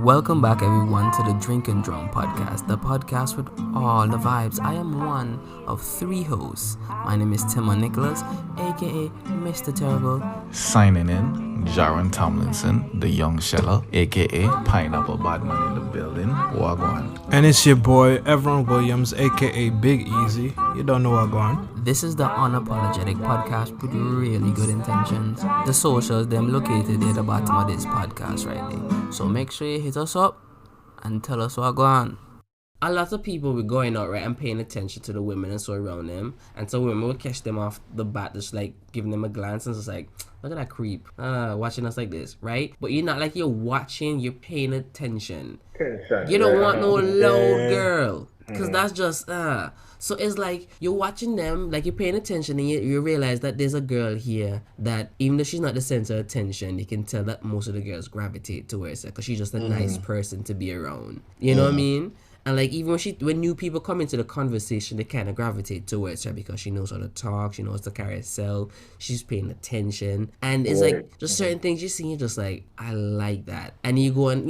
Welcome back, everyone, to the Drink and Drum podcast, the podcast with all the vibes. I am one of three hosts. My name is Timon Nicholas, aka Mr. Terrible. Signing in, Jaron Tomlinson, the young sheller, aka Pineapple Badman in the building. Wagwan. And it's your boy, Everon Williams, aka Big Easy. You don't know Wagwan. This is the unapologetic podcast with really good intentions. The socials, them located at the bottom of this podcast right there. So make sure you hit us up and tell us what going on. A lot of people were going out, right, and paying attention to the women and so around them. And so women would catch them off the bat, just like giving them a glance and just like, look at that creep, watching us like this, right? But you're not like you're watching, you're paying attention. You don't want no loud girl, because that's just, So it's like you're watching them, like you're paying attention, and you realize that there's a girl here that even though she's not the center of attention, you can tell that most of the girls gravitate towards her because she's just a nice person to be around. You know what I mean? And like even when new people come into the conversation, they kind of gravitate towards her because she knows how to talk, she knows to carry herself, she's paying attention, and it's like just certain things you see, you're just like, I like that, and you go and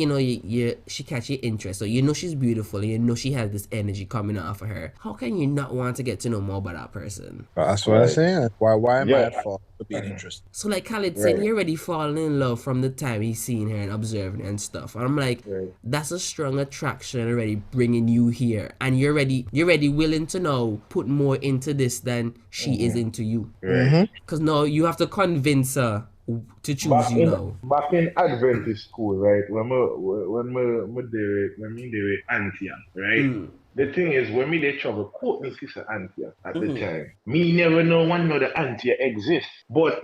she catch your interest, so you know she's beautiful, and you know she has this energy coming off of her. How can you not want to get to know more about that person? That's what I'm saying. Why am I at fault for being interested? So like Khalid saying, he already fallen in love from the time he's seen her and observing her and stuff. And I'm like, that's a strong attraction already bringing you here, and you're already willing to now put more into this than she is into you. Because now you have to convince her to choose you now. Back in Adventist school, right? When me do it auntie, right? The thing is, when me they trouble quote me sister auntie at the time, me never know one know the auntie exists, but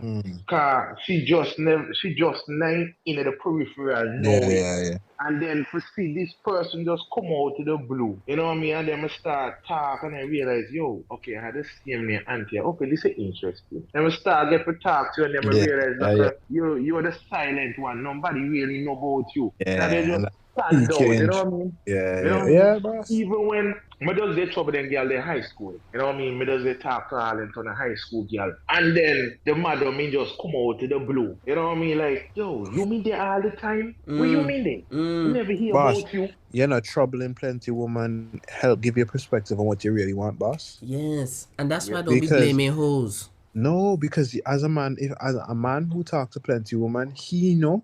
she just nine in the peripheral knowing. And then for see this person just come out to the blue, you know what I mean? And then I start talk and I realize, yo, okay, I had the same name auntie. Okay, this is interesting. Then we start get to talk to you, and then I realize that you're the silent one. Nobody really know about you. And they just stand out, you know what I mean? Yeah, boss. Even when me does get trouble then girl in high school, you know what I mean? Me does get talk to all them to the high school girl, and then the mother mean just come out to the blue, you know what I mean? Like, yo, you mean there all the time? What you mean there? You never hear about you. You're not troubling plenty woman help give you a perspective on what you really want, boss. Yes, and that's why don't be blaming hoes. No, because as a man who talks to plenty women, he know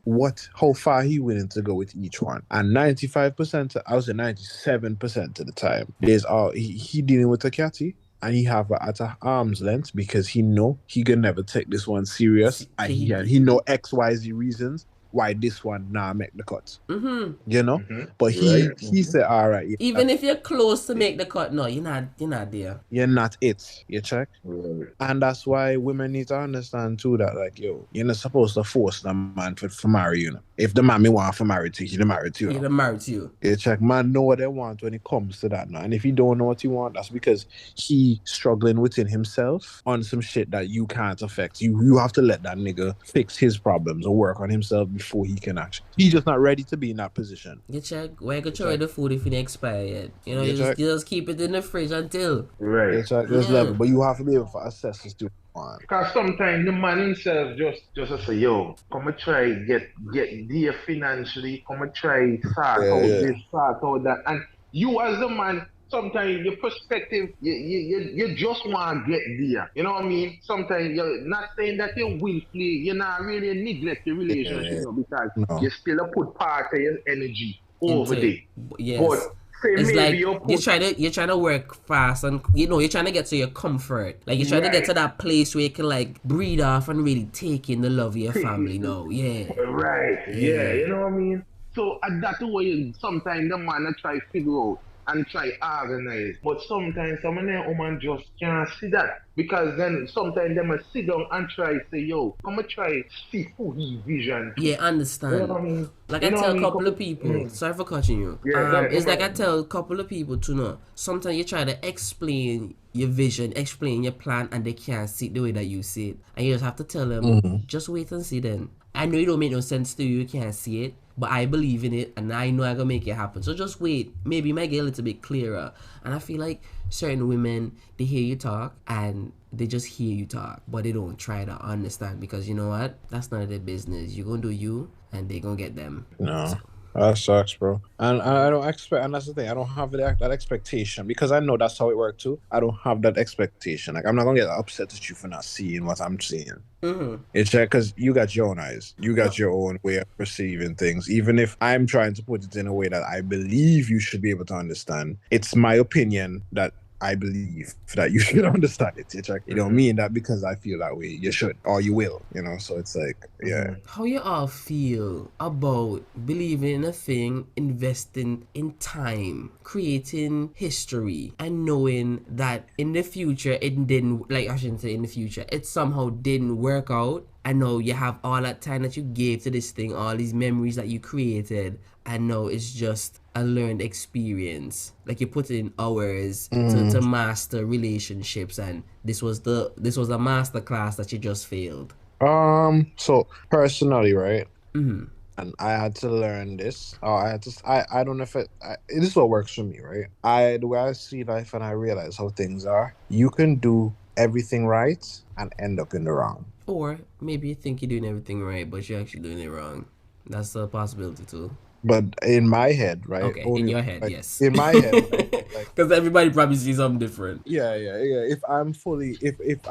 how far he willing to go with each one. And 95%, I would say 97% of the time, he dealing with a catty, and he have her at a arm's length because he know he can never take this one serious, and he know XYZ reasons why this one make the cut. You know? But he said, all right. Even if you're close to make the cut, no, you're not there. You're not it. You check? And that's why women need to understand too that, like, yo, you're not supposed to force the man for marry you. If the man want to marry to you, he'll marry to you. He'll marry to you. You check? Man know what they want when it comes to that now. And if he don't know what he want, that's because he struggling within himself on some shit that you can't affect. You have to let that nigga fix his problems or work on himself before he can actually. He's just not ready to be in that position. You check? Where you can throw the food if it expired yet? You know, you just keep it in the fridge until. Right. You check? There's level, but you have to be able to assess this too. Because sometimes the man himself just say, yo, come and try get there financially, come and try sort out this, sort out that. And you as the man, sometimes your perspective, you just want to get there. You know what I mean? Sometimes you're not saying that you willfully, you're not really neglect the relationship because you still put part of your energy over there. Yes. But it's like you're trying to work fast, and you're trying to get to your comfort. Like you're trying to get to that place where you can like breathe off and really take in the love of your family. Right. Yeah. You know what I mean? So that's the way sometimes the man try figure out and try organize. But sometimes some of them women just can't see that. Because then sometimes they must sit down and try to say, yo, come and try see who his vision. Yeah, understand. You know what I mean? Like I tell a couple of people, sorry for cutting you. It's like I tell a couple of people to know. Sometimes you try to explain your vision, explain your plan, and they can't see it the way that you see it. And you just have to tell them, just wait and see then. I know it don't make no sense to you can't see it, but I believe in it, and I know I can make it happen. So just wait. Maybe it might get a little bit clearer. And I feel like certain women, they hear you talk, and they just hear you talk, but they don't try to understand, because you know what? That's none of their business. You're going to do you, and they're going to get them. No. That sucks, bro. And I don't expect, and that's the thing. I don't have that expectation because I know that's how it worked too. I don't have that expectation. Like I'm not gonna get upset at you for not seeing what I'm seeing. It's like because you got your own eyes, you No. got your own way of perceiving things. Even if I'm trying to put it in a way that I believe you should be able to understand, it's my opinion that I believe that you should understand it. It's like, it don't mean that because I feel that way, you should or you will, you know? So it's like, yeah. How you all feel about believing in a thing, investing in time, creating history, and knowing that in the future it didn't, like I shouldn't say in the future, it somehow didn't work out. I know you have all that time that you gave to this thing, all these memories that you created, and now it's just a learned experience. Like you put in hours to master relationships, and this was a master class that you just failed. So personally, right? And I had to learn this. I had to. I don't know if this is what works for me, right? The way I see life and I realize how things are. You can do everything right and end up in the wrong. Or maybe you think you're doing everything right, but you're actually doing it wrong. That's a possibility too. But in my head, right? Okay, in Only your head, like yes. in my head, right? Like Because everybody probably sees something different. yeah. If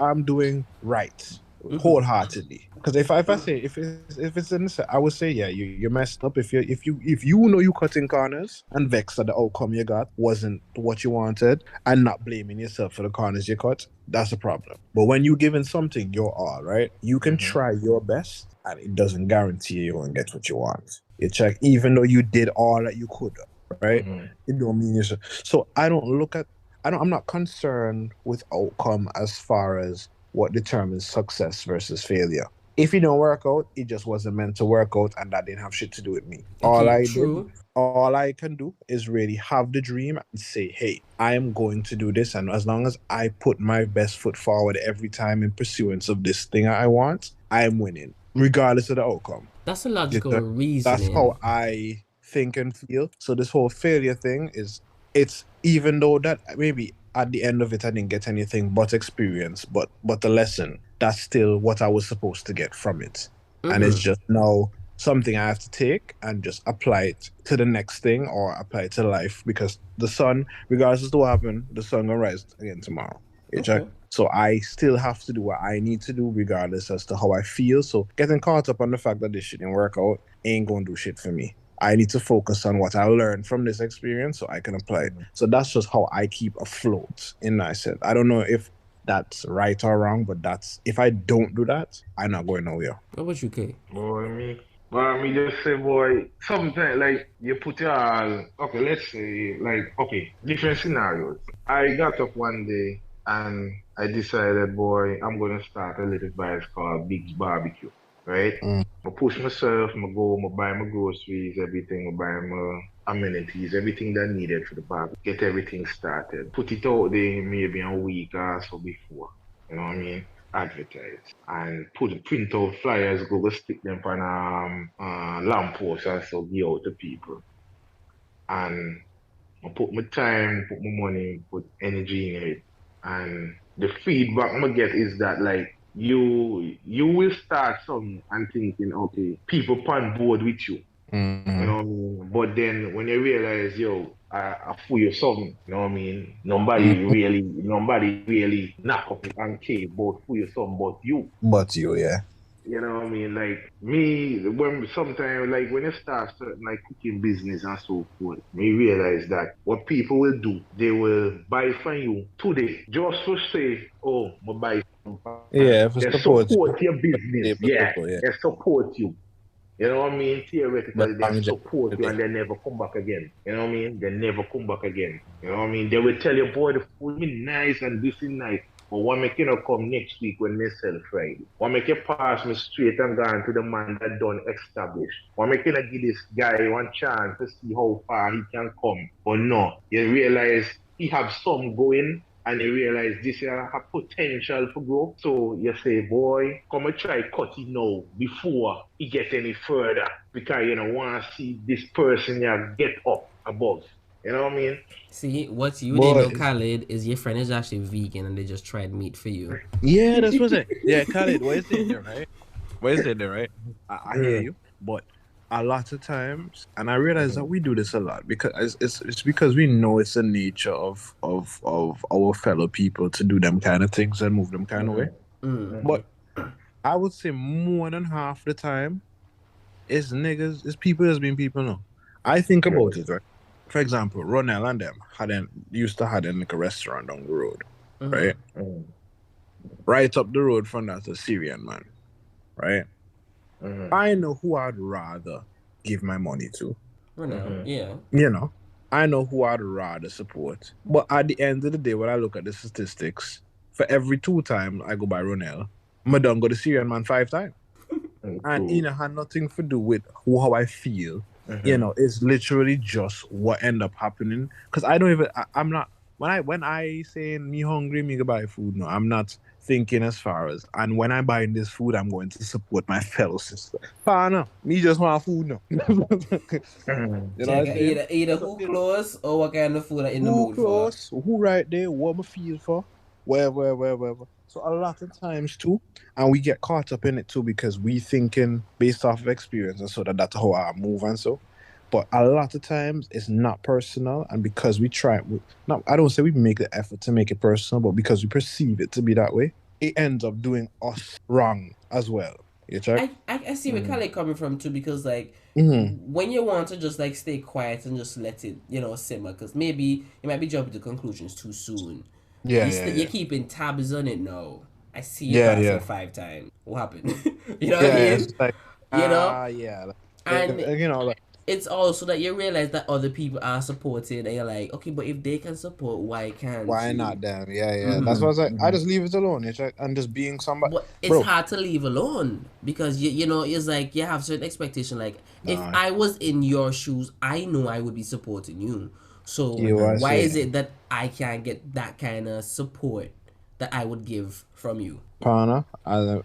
I'm doing right wholeheartedly, because if I say if it's in this, I would say yeah, you messed up if you know you cutting corners and vexed that the outcome you got wasn't what you wanted and not blaming yourself for the corners you cut. That's a problem. But when you giving something your all, right, you can try your best, and it doesn't guarantee you won't get what you want. You check, even though you did all that you could, right? It don't mean you should. So I don't look at. I'm not concerned with outcome as far as what determines success versus failure. If it don't work out, it just wasn't meant to work out, and that didn't have shit to do with me. Okay, true. All I can do is really have the dream and say, hey, I am going to do this. And as long as I put my best foot forward every time in pursuance of this thing I want, I am winning, regardless of the outcome. That's a logical That's reasoning. how I think and feel. So this whole failure thing it's even though that maybe at the end of it I didn't get anything but experience, but the lesson, that's still what I was supposed to get from it. And it's just now something I have to take and just apply it to the next thing or apply it to life, because the sun, regardless of what happened, the sun will rise again tomorrow. So I still have to do what I need to do regardless as to how I feel. So getting caught up on the fact that this shit didn't work out ain't gonna do shit for me. I need to focus on what I learned from this experience so I can apply it. So that's just how I keep afloat in myself. I don't know if that's right or wrong, but that's, if I don't do that, I'm not going nowhere. What about you, K? Me just say, boy, sometimes like you put your all, okay, let's say, like, okay, different scenarios. I got up one day and I decided, boy, I'm gonna start a little place called Big's Barbecue, right? I push myself, I go, I buy my groceries, everything, I buy my amenities, everything that needed for the barbecue, get everything started. Put it out there maybe a week or so before, you know what I mean? Advertise and print out flyers, go stick them on lampposts and so give out to people. And I put my time, put my money, put energy in it. And the feedback I get is that like you will start something and thinking, okay, people on board with you. You know what I mean? But then when you realize, yo, I fool you something, you know what I mean? Nobody really knock up and care about fool you something but you. But you, yeah. You know what I mean? Like me, when sometimes like when you start certain like cooking business and so forth, me realize that what people will do, they will buy from you today just to say, oh, I buy some. Yeah, for They support you. support your business. Yeah, for Yeah, support, yeah. they support you. You know what I mean? But Theoretically, they support you and they never come back again. You know what I mean? They never come back again. You know what I mean? They will tell you, boy, the food is nice and this is nice. But what make you not come next week when they sell Friday? What make you pass me straight and gone to the man that done establish? What make you not give this guy one chance to see how far he can come? But no, you realize he have some going and you realize this have potential for growth. So you say, boy, come and try cut it now before he get any further. Because you know want to see this person get up above. You know what I mean? See, what you didn't know, Khalid, is your friend is actually vegan and they just tried meat for you. Yeah, that's what I'm saying. Yeah, Khalid, what is it there, right? What is it there, right? I hear you, but a lot of times, and I realize that we do this a lot because it's because we know it's the nature of our fellow people to do them kind of things and move them kind of way. But I would say more than half the time, it's niggas, it's people that's been people no. I think about it, right? For example, Ronell and them used to have them like a restaurant down the road, right? Right up the road from that, a Syrian man, right? I know who I'd rather give my money to. Yeah. You know, I know who I'd rather support. But at the end of the day, when I look at the statistics, for every 2 times I go by Ronell, I done go to Syrian man 5 times. And you know, had nothing to do with how I feel. You know, it's literally just what end up happening. Because I don't even I'm not when I say me hungry, me go buy food. No, I'm not thinking as far as and when I'm buying this food, I'm going to support my fellow sister. No, me just want food no. You know what I'm Check saying? either So, who close or what kind of food are in the who mood for. close, who right there, what me feel for, wherever. So a lot of times too, and we get caught up in it too because we thinking based off of experience and so that's how I move and so. But a lot of times it's not personal, and because we try, not I don't say we make the effort to make it personal, but because we perceive it to be that way, it ends up doing us wrong as well. You check? I see where Khalid coming from too, because like Mm-hmm. when you want to just like stay quiet and just let it, simmer, because maybe you might be jumping to conclusions too soon. Yeah, yeah, You're yeah, keeping tabs on it now. I see you yeah, cross yeah, it 5 times. What happened? You know what I yeah. It's mean? just like You know, yeah, and you know, like. it's also that you realize that other people are supported, and you're like, okay, but if they can support, why can't Why you? not them? Yeah, yeah. That's what I was like. I just leave it alone. It's like, and just being somebody, But it's bro. hard to leave alone because you know it's like you have certain expectation. Like if Nah, I was in your shoes, I know I would be supporting you. So you are why is saying, it that I can't get that kind of support that I would give from you? partner,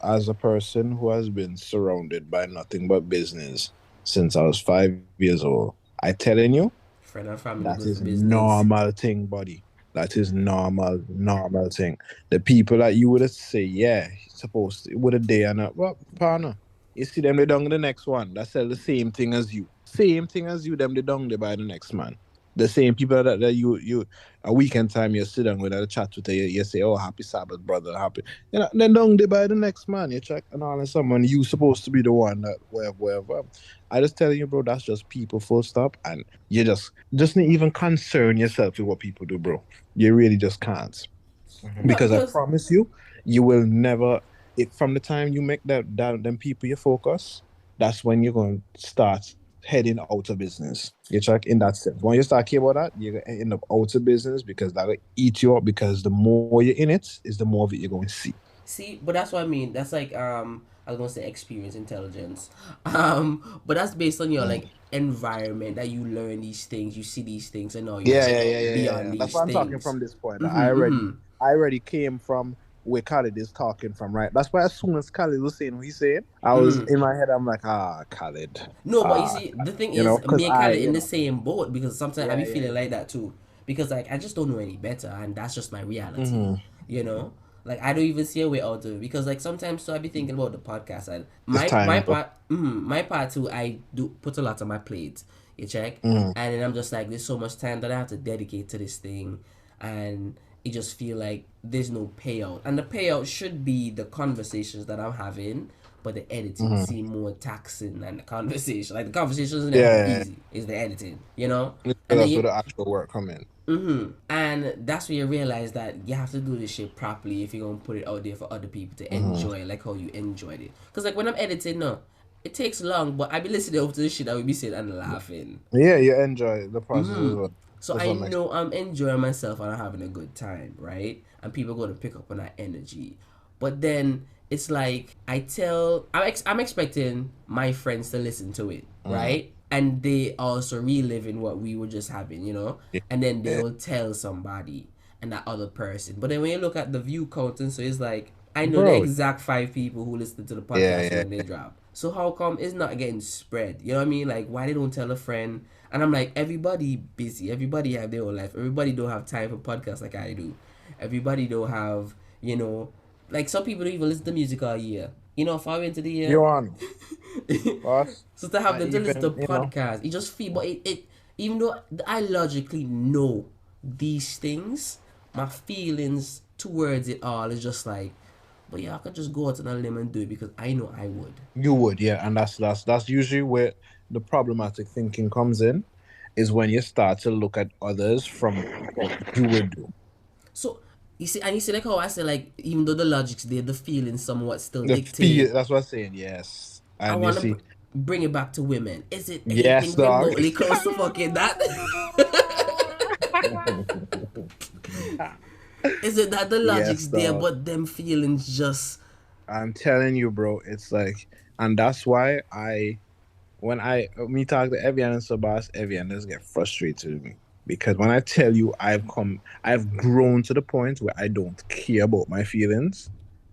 as a person who has been surrounded by nothing but business since I was 5 years old, I telling you, Friend and family that good for is business. normal thing, buddy. That is normal thing. The people that you would say, yeah, supposed to, would a day and a well, partner. You see them they done the next one that sell the same thing as you. Same thing as you, them they done they buy the next man. The same people that you a weekend time you sit down with a chat with you say, oh happy Sabbath, brother, happy. You know, then done they buy the next man. You check and all and someone you supposed to be the one that wherever. I just telling you, bro, that's just people full stop. And you just not even concern yourself with what people do, bro. You really just can't. No, Because I because promise you, you will never it from the time you make that them people your focus, that's when you're gonna start heading out of business. You check in that sense. When you start caring about that, you're gonna end up out of business because that'll eat you up because the more you're in it, is the more of it you're going to see. see, but that's what I mean. That's like I was gonna say experience intelligence, but that's based on your Mm. like environment that you learn these things, you see these things, and now Yeah, you're yeah, yeah, yeah, yeah, beyond yeah. That's these why I'm talking things. from this point. Mm-hmm, mm-hmm. I already came from where Khalid is talking from, right? That's why as soon as Khalid was saying what he's saying, I was Mm-hmm. in my head, I'm like, Khalid. No, but you Ah, see, the thing you know, is, because me and I, Khaled in you the know, same boat because sometimes I yeah, be yeah, feeling like that too. Because like I just don't know any better, and that's just my reality. hmm You know, like I don't even see a way out of it because like sometimes so I be thinking about the podcast and it's my time, bro. part, my part too. I do put a lot on my plate. You check, Hmm and then I'm just like, there's so much time that I have to dedicate to this thing, and it just feel like there's no payout, and the payout should be the conversations that I'm having, but the editing hmm seem more taxing than the conversation. Like the conversations never Yeah, yeah, easy. It's the editing, you know. yeah. And then That's where you, the actual work come in. and that's where you realize that you have to do this shit properly if you're gonna put it out there for other people to Hmm enjoy, like how you enjoyed it. Cause like when I'm editing, no, it takes long, but I be listening over to the shit I will be sitting and laughing. Yeah, you enjoy the process as well. So To I some extent. know I'm enjoying myself and I'm having a good time, right? And people are going to pick up on that energy. But then it's like I'm expecting my friends to listen to it, Mm. right? And they also reliving what we were just having, and then Yeah, they'll tell somebody and that other person. But then when you look at the view count, and so it's like I know the bro. exact 5 people who listen to the Yeah, podcast yeah. when they drop. So how come it's not getting spread? You know what I mean? Like why they don't tell a friend? And I'm like, everybody busy. Everybody have their own life. Everybody don't have time for podcasts like I do. Everybody don't have, like some people don't even listen to music all year. You know, far into the You year. on, boss? So to have I them to listen to even, podcasts, you just feel, but it even though I logically know these things, my feelings towards it all is just like, but yeah, I could just go out on a limb and do it because I know I would. you would, yeah, and that's usually where the problematic thinking comes in, is when you start to look at others from what you would do. So you see like how I say like even though the logic's there, the feelings somewhat still The dictate. feel, that's what I'm saying, yes. I And you want to see, bring it back to women. Is it yes, anything dog. remotely close to fucking that? Is it that the Yes, logic's there, dog. but them feelings just I'm telling you, bro, it's like, and that's why when I me talk to Evian and Sabas, Evian just get frustrated with me. Because when I tell you I've grown to the point where I don't care about my feelings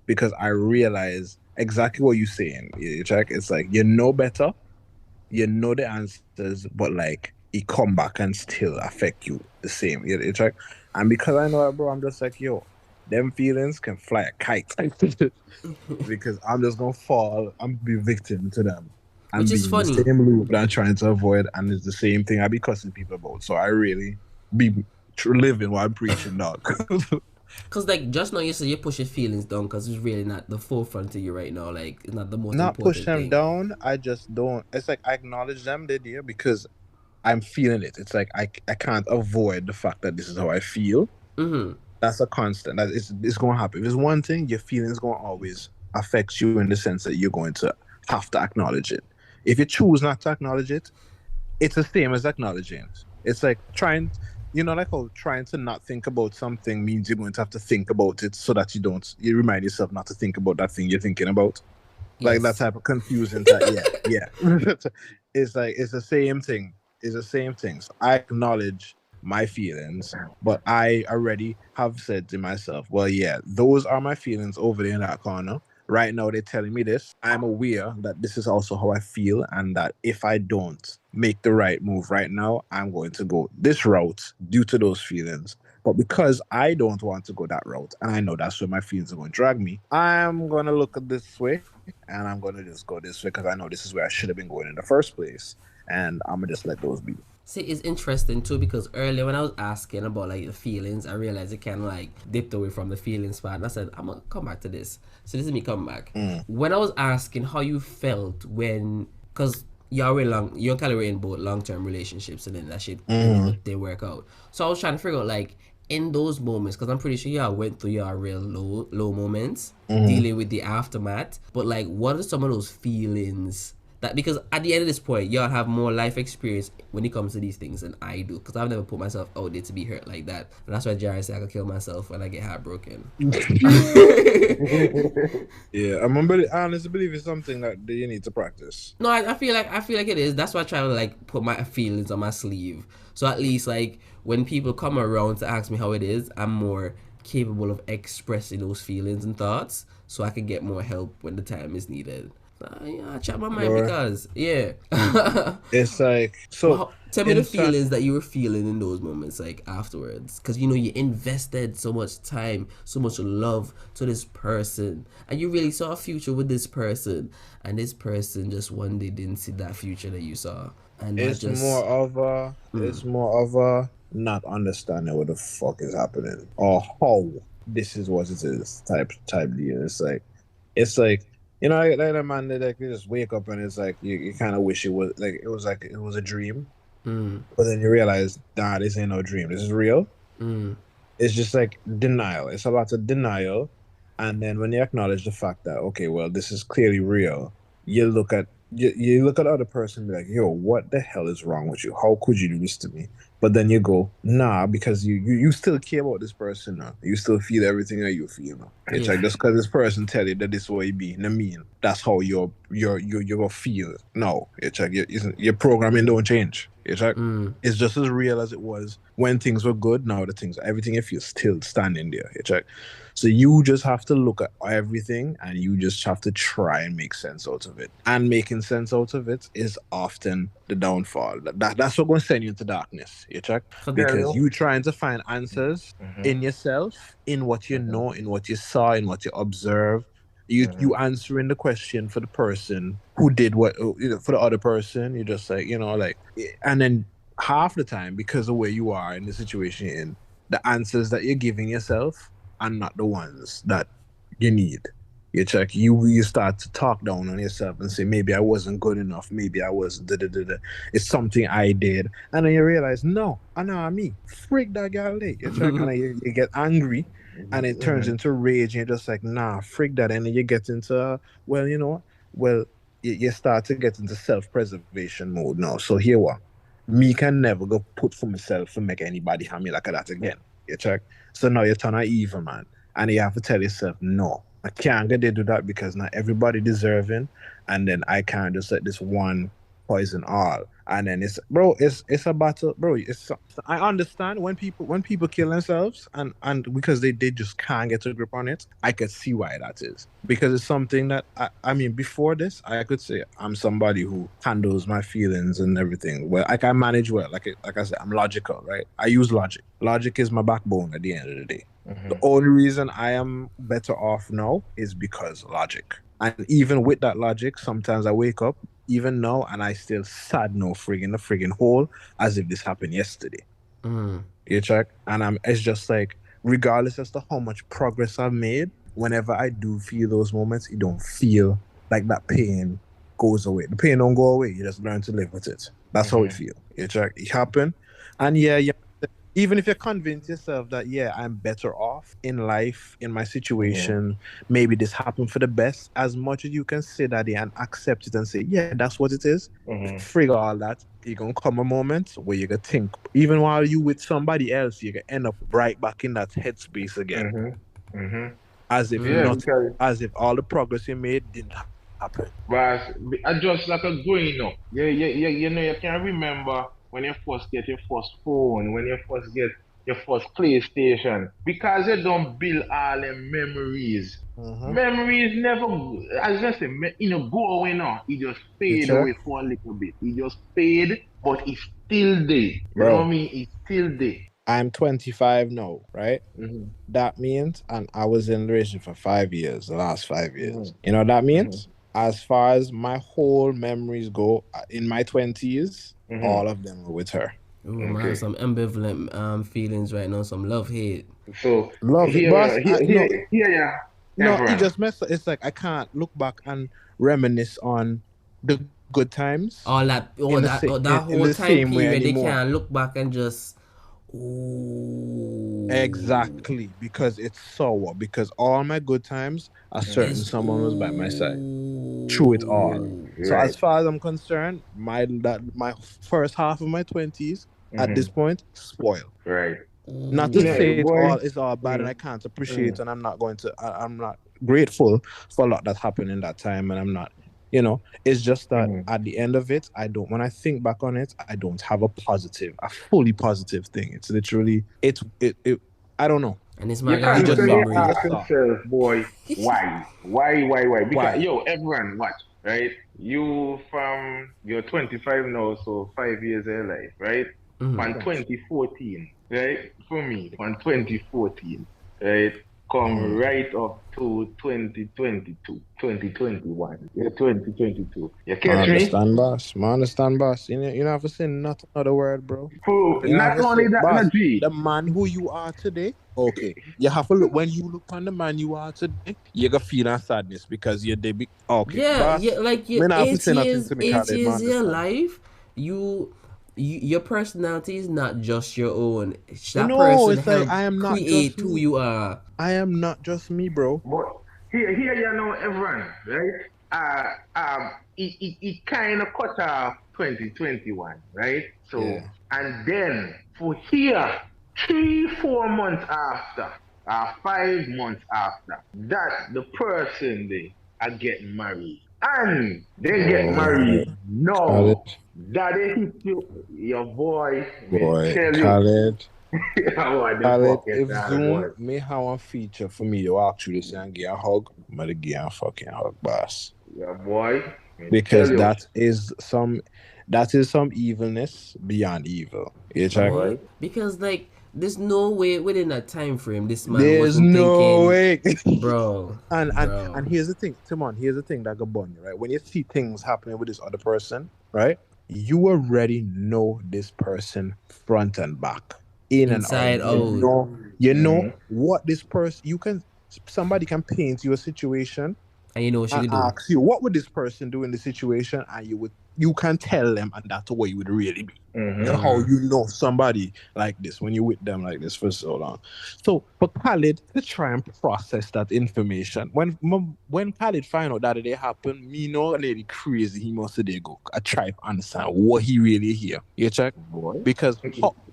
because I realize exactly what you're saying. You check, it's like you know better, you know the answers, but like it come back and still affect you the same. You check, and because I know it, bro, I'm just like, yo, them feelings can fly a kite because I'm just gonna fall and be victim to them which and is be in the funny. same loop that I'm trying to avoid, and it's the same thing I be cussing people about. So I really be living while I'm preaching, dog. Cause like just now you say you push your feelings down because it's really not the forefront to you right now. Like it's not the most Not push important them thing. down. I just don't. It's like I acknowledge them, they dear, because I'm feeling it. It's like I can't avoid the fact that this is how I feel. That's a constant. That it's going to happen. If there's one thing, your feelings going to always affect you in the sense that you're going to have to acknowledge it. If you choose not to acknowledge it, it's the same as acknowledging it. It's like trying, like how trying to not think about something means you're going to have to think about it so that you remind yourself not to think about that thing you're thinking about. Like that Yes. type of confusing type. Yeah, yeah. It's like it's the same thing. It's the same thing. So I acknowledge my feelings, but I already have said to myself, well, yeah, those are my feelings over there in that corner. Right now, they're telling me this. I'm aware that this is also how I feel, and that if I don't make the right move right now, I'm going to go this route due to those feelings. But because I don't want to go that route, and I know that's where my feelings are going to drag me, I'm going to look at this way and I'm going to just go this way because I know this is where I should have been going in the first place. And I'm going to just let those be. See, it's interesting too because earlier when I was asking about like the feelings, I realized it kind of like dipped away from the feelings part. And I said, I'm gonna come back to this. So this is me coming back. When I was asking how you felt when, because y'all you and Kelly were in both long term relationships and then that shit, they work out. So I was trying to figure out like in those moments, because I'm pretty sure y'all went through your real low moments, dealing with the aftermath. But like, what are some of those feelings? That because at the end of this point, y'all have more life experience when it comes to these things than I do. Because I've never put myself out there to be hurt like that. And that's why Jared said I could kill myself when I get heartbroken. Yeah, I remember. I honestly believe it's something that you need to practice. No, I feel like it is. That's why I try to like put my feelings on my sleeve. So at least like when people come around to ask me how it is, I'm more capable of expressing those feelings and thoughts, so I can get more help when the time is needed. Yeah, I chat my mind Or because yeah. it's like so. Well, tell me the feelings that you were feeling in those moments, like afterwards, because you know you invested so much time, so much love to this person, and you really saw a future with this person, and this person just one day didn't see that future that you saw, and that It's more just of a. It's more of a not understanding what the fuck is happening or how this is what it is type deal. It's like like a man that like you just wake up and it's like you kind of wish like it was a dream, but then you realize nah, this ain't no dream. This is real. It's just like denial. It's about a denial, and then when you acknowledge the fact that okay, well, this is clearly real, you look at the other person and be like, yo, what the hell is wrong with you? How could you do this to me? But then you go, nah, because you still care about this person now. You still feel everything that you feel now. It's yeah. like just because this person tell you that this way be, I mean, that's how you're gonna feel. No, it's like your programming don't change. It's like it's just as real as it was when things were good. Now the things, everything if you're still standing there. It's like so you just have to look at everything and you just have to try and make sense out of it. And making sense out of it is often the downfall. That's what going to send you into darkness. You check because you trying to find answers in yourself, in what you know, in what you saw, in what you observe. You answering the question for the person who did what, for the other person. You're just like, and then half the time, because of where you are in the situation you're in, the answers that you're giving yourself are not the ones that you need. You start to talk down on yourself and say, maybe I wasn't good enough, maybe I was da da da da. It's something I did. And then you realize, no, I know me. Freak that girl there. And then you get angry, and it turns into rage, and you're just like, nah, freak that. And then you get into well, well, you start to get into self-preservation mode now. So here what? Me can never go put for myself and make anybody harm me like that again. You check. So now you turn a evil man, and you have to tell yourself, no, I can't get to do that because not everybody deserving, and then I can't just let this one poison all. And then it's a battle, bro. I understand when people kill themselves, and because they just can't get a grip on it. I could see why that is, because it's something that I mean, before this, I could say I'm somebody who handles my feelings and everything well. Like, I manage well. Like I said, I'm logical, right? I use logic. Logic is my backbone at the end of the day. The only reason I am better off now is because logic. And even with that logic, sometimes I wake up even now and I still sad no friggin' the friggin' hole as if this happened yesterday. You check? And it's just like, regardless as to how much progress I've made, whenever I do feel those moments, it don't feel like that pain goes away. The pain don't go away. You just learn to live with it. That's how it feels. You check? It happened. And even if you convince yourself that, yeah, I'm better off in life, in my situation, maybe this happened for the best, as much as you can say that and accept it and say, yeah, that's what it is, figure all that, you're going to come a moment where you're going to think, even while you with somebody else, you're going to end up right back in that headspace again. As if as if all the progress you made didn't happen. But I just like a growing up. You can remember when you first get your first phone, when you first get your first PlayStation, because you don't build all the memories. Memories never, as I say, go away now. It just You fade check? away for a little bit. It just fade, but it's still there. You know what I Bro, mean? It's still there. I'm 25 now, right? Mm-hmm. That means, and I was in a relationship for 5 years, the last 5 years. Mm-hmm. You know what that Mm-hmm. means? As far as my whole memories go, in my 20s, Mm-hmm. all of them were with her. Ooh, man, Okay. some ambivalent feelings right now, some love hate. So Love it. But yeah, no, it everyone. just messed up. It's like I can't look back and reminisce on the good times All that, in that in whole the time same way period, they anymore. can look back and just, ooh, Exactly, because it's sour. Because all my good times are certain it's someone was by my side through it all. ooh. So as Right. far as I'm concerned, my first half of my 20s at this Mm-hmm. point spoiled. Right. Not to Yeah, say boy. it's all bad and I Mm, can't appreciate, mm, and I'm not grateful for a lot that happened in that time, and I'm not, it's just that mm. at the end of it, I don't. When I think back on it, I don't have a fully positive thing. It's literally I don't know. And it's my You got It just good constantly saw. It memory. ask just saw. yourself, boy, why? Why? Because, Why? yo, everyone, watch, right? You from, you're 25 now, so 5 years of your life, right? From Thanks. 2014, right? For me, from 2014, right? Come Mm. right up to 2022, 2021, yeah, 2022. You I catch me? understand, boss. I understand, boss. You don't have to say not another word, bro. Who, You know, have not to only say, that, boss, not G. the man who you are today. Okay, you have to look when you look on the man you are today. You gonna feel that sadness because you're the big. Okay, Yeah, yeah, boss. like your Me not have to eight say nothing years, to me, eight Khalid. I years of your understand. life, you, your personality is not just your own. That No, person it's like helped I am not create just who me. you are. I am not just me, bro. But here you know everyone, right? It kind of cut off 2021, right? So, Yeah. and then for here, 3, 4 months after, 5 months after, that the person they are getting married. And they get Boy, married no. Khalid, That they hit you, your boy, may boy, tell you, Khalid. what the Khalid, fuck is if that, boy? Zoom may have a feature for me to actually say and give a hug, I'm gonna give a fucking hug, boss. Your boy, may tell Because you, that is some evilness beyond evil. You check? boy. Because like there's no way within that time frame this man There's wasn't no thinking, way. bro. And here's the thing, Timon. Here's the thing that got burn you, right? When you see things happening with this other person, right? You already know this person front and back, in and out. Inside out. You know what this person. Somebody can paint you a situation And you know what she and could do. ask you, what would this person do in the situation, and you can tell them, and that's what you would really be. How you know somebody like this when you with them like this for so long. So for Khalid to try and process that information, when Khalid find out that it happened, me know lady crazy, he must they go. I try to understand what he really hear. You check? Boy. Because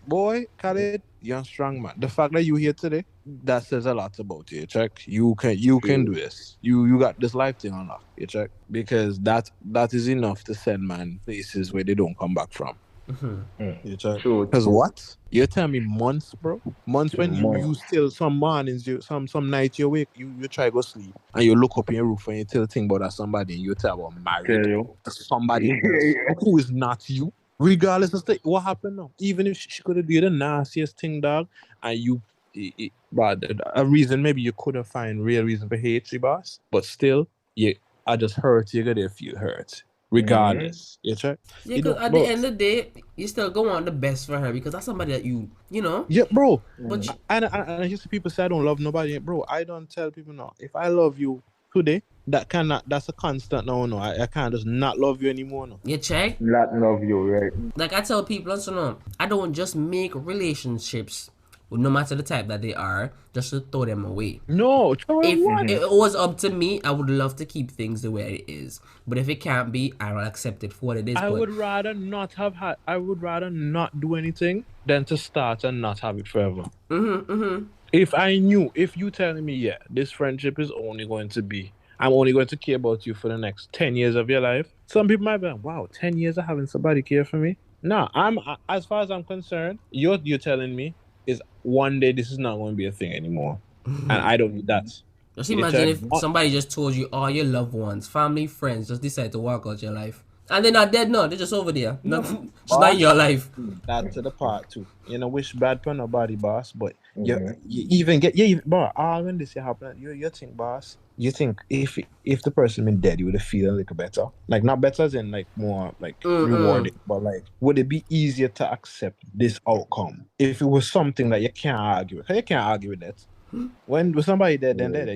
boy, Khalid, you're a strong man. The fact that you here today, that says a lot about you. Check. You can do this. You got this life thing on lock. You check. Because that is enough to send man places where they don't come back from. You check. Because what? You tell me months, bro. Months when you still some mornings, some nights you wake, you try to go sleep and you look up in your roof and you tell think about that somebody and you tell about married to somebody else who is not you. Regardless of what happened now, even if she could have did the nastiest thing, dog, and but a reason maybe you couldn't find real reason for hate, boss, but still, I just hurt you, gonna feel hurt, regardless. You check. Yeah, because at the end of the day, you still go want the best for her because that's somebody that you know. Yeah, bro. But and I used to people say I don't love nobody, bro. I don't tell people no. If I love you today, that's a constant no. I can't just not love you anymore. No. You check? Not love you, right? Like I tell people, so no, I don't just make relationships, no matter the type that they are, just to throw them away. No, if it was up to me, I would love to keep things the way it is. But if it can't be, I will accept it for what it is. I would rather not do anything than to start and not have it forever. If you telling me, yeah, this friendship is only going to be, I'm only going to care about you for the next 10 years of your life. Some people might be like, wow, 10 years of having somebody care for me. No, as far as I'm concerned, you're telling me is one day this is not going to be a thing anymore. And I don't need that. Just imagine if somebody just told you all your loved ones, family, friends, just decide to walk out your life. And they're not dead, no. They're just over there. Just not in your life. That's the part too. You know, wish bad for nobody, boss. But you even get, bro, all when this happen, you think, boss, you think if the person been dead, you would have feel a little better. Like, not better as in, like, more, like, rewarding. But, like, would it be easier to accept this outcome if it was something that you can't argue with? Because you can't argue with that. When with somebody dead, then dead,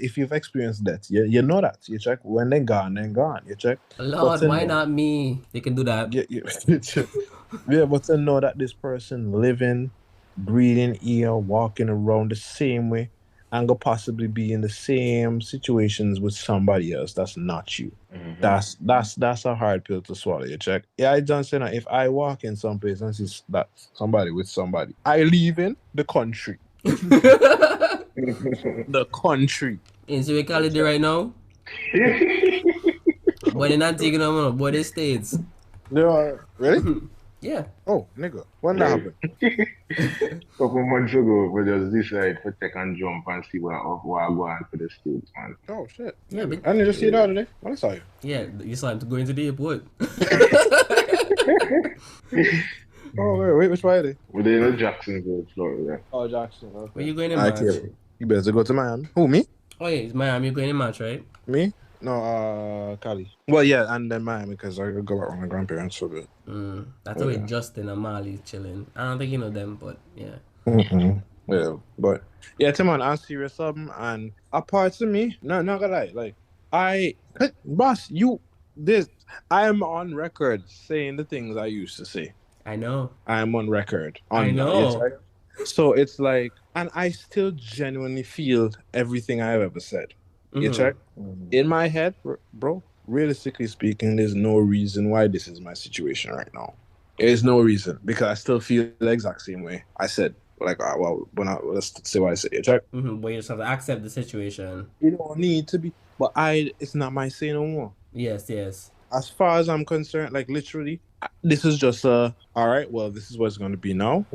if you've experienced that, you know that. You check when they're gone, you check. Lord, why not me? They can do that. Yeah, but to know that this person living, breathing here, walking around the same way, and could possibly be in the same situations with somebody else that's not you. That's a hard pill to swallow. You check. Yeah, I don't say that. If I walk in some place and see that somebody with somebody, I leave in the country. The country. And so we call it right now? But they're not taking them on, but they states. Really? Yeah. Oh, nigga. When that happened? Couple months ago, we just decided to take and jump and see what I go on for the States, man. Oh, shit. Yeah, but I didn't just see it out today. When I saw you. Yeah, you saw him to go into the airport. Oh, wait, which way are they? We're in Jacksonville, Florida. Oh, Jackson. Okay. Where you going in March? You better go to Miami. Who, me? Oh, yeah, it's Miami. You're going in March, right? Me? No, Cali. Well, yeah, and then Miami because I go back with my grandparents for a bit. That's the way Justin and Marley chilling. I don't think you know them, but yeah. Yeah, but yeah, Timon, I'm serious something, and apart from me, not gonna lie, like I am on record saying the things I used to say. I know. I'm on record. I know. So it's like, and I still genuinely feel everything I've ever said. You check? In my head, bro, realistically speaking, there's no reason why this is my situation right now. There's no reason, because I still feel the exact same way. I said, like, let's say what I said. You check? But you just have to accept the situation. You don't need to be, but it's not my say no more. Yes. As far as I'm concerned, like, literally, this is just all right, well, this is what it's going to be now,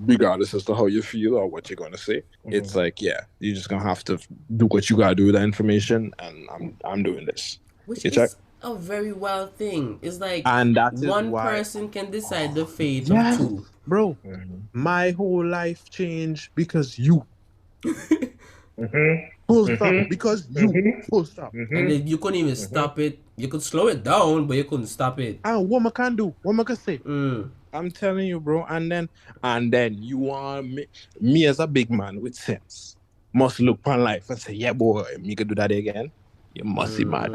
regardless as to how you feel or what you're going to say. It's like, yeah, you're just going to have to do what you got to do with that information, and I'm doing this. Which you check? a very wild thing. It's like And that is one why, person can decide the fate of yes, two. bro, Mm-hmm. my whole life changed because you. Mm-hmm. Full stop. Mm-hmm. Because you. Mm-hmm. Full stop. And Mm-hmm. then you couldn't even stop it. You could slow it down, but you couldn't stop it. And what I can do? What I can say? Mm. I'm telling you, bro. And then you want me as a big man with sense must look upon life and say, yeah, boy, me could do that again. You must be mad.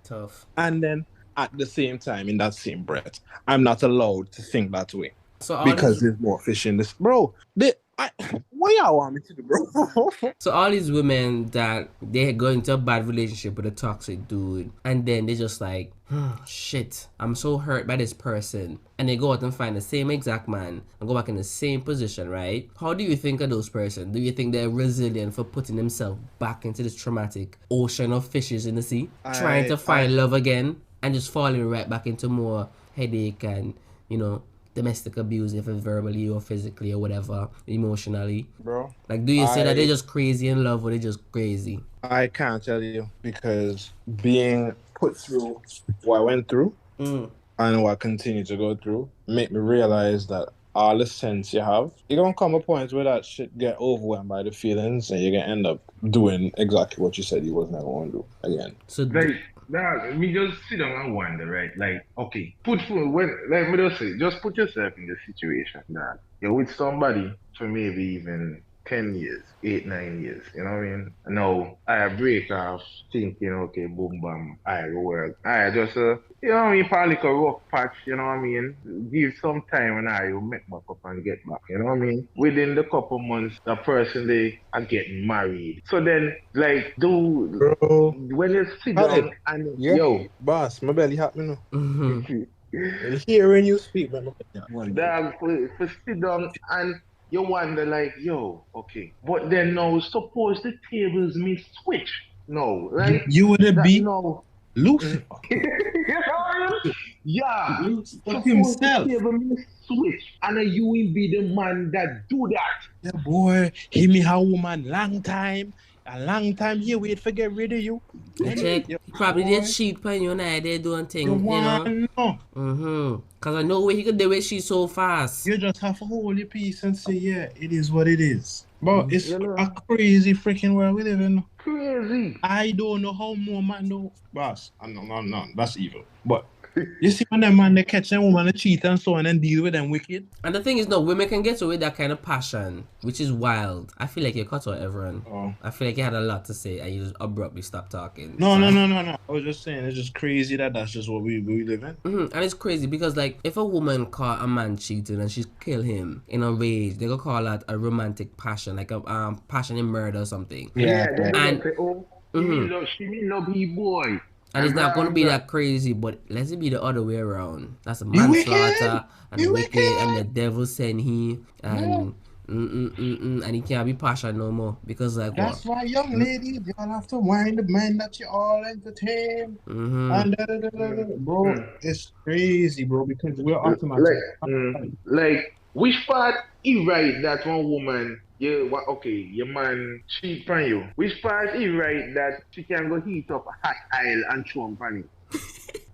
Tough. And then at the same time, in that same breath, I'm not allowed to think that way So all because these there's more fish in this, bro. What y'all want me to do, bro? So all these women that they go into a bad relationship with a toxic dude, and then they just like, shit, I'm so hurt by this person, and they go out and find the same exact man and go back in the same position, right? How do you think of those persons? Do you think they're resilient for putting themselves back into this traumatic ocean of fishes in the sea, trying to find love again, and just falling right back into more headache and domestic abuse, if it's verbally or physically or whatever, emotionally? Bro, Like, do you say that they're just crazy in love or they're just crazy? I can't tell you because being put through what I went through and what I continue to go through make me realize that all the sense you have, you're gonna come a point where that shit get overwhelmed by the feelings and you're gonna end up doing exactly what you said you was never gonna do again. So, Like, nah, me just sit down and wonder, right? Like, okay, like me just say, just put yourself in the situation that you're with somebody for maybe even 10 years, 8, 9 years, you know what I mean? Now, I break off thinking, okay, boom, bam, I go work. I just, you know what I mean, probably like a rough patch, you know what I mean? Give some time and I will make back up and get back, you know what I mean? Within the couple months, the person, they are getting married. So then, like, Bro, when you sit Khalid, down and, yeah, yo, boss, my belly hot me now. mm-hmm. And hearing you speak, man, dog, for sit down and you wonder like, yo, okay. But then now suppose the tables may switch. No, right? you would That be no. Lucifer. You know what I mean? Yeah. Lucifer Suppose the himself. table may switch and then you will be the man that do that. Yeah, boy, he me a woman a long time. He wait for get rid of you. You check. Yeah, He probably did boy, cheat on you and I did doing you things, want no? Cause I know where he could do it. She's so fast. You just have to hold your peace and say, yeah, it is what it is. But it's You know? a crazy freaking world we live in. Crazy. I don't know how more man know. Boss, no, that's evil. But you see when them man they catch them woman they cheat and so on and deal with them wicked. And the thing is, no, women can get away with that kind of passion, which is wild. I feel like you cut out everyone. Oh. I feel like you had a lot to say and you just abruptly stopped talking. No. I was just saying it's just crazy that that's just what we live in. And it's crazy because, like, if a woman caught a man cheating and she kill him in a rage, they gonna call that a romantic passion, like a passion in murder or something. Yeah, then And they say, oh, she mean love he boy. And it's not going to be that crazy, but let's it be the other way around. That's a manslaughter, and the wicked, and the devil sent he, and and he can't be passionate no more because like That's what? why young ladies y'all have to wind the man that you all entertain. And bro, it's crazy, bro, because we're automatic. Like, which part is right that one woman, okay, your man cheat on you? Which part is right that she can go heat up a hot aisle and throw him on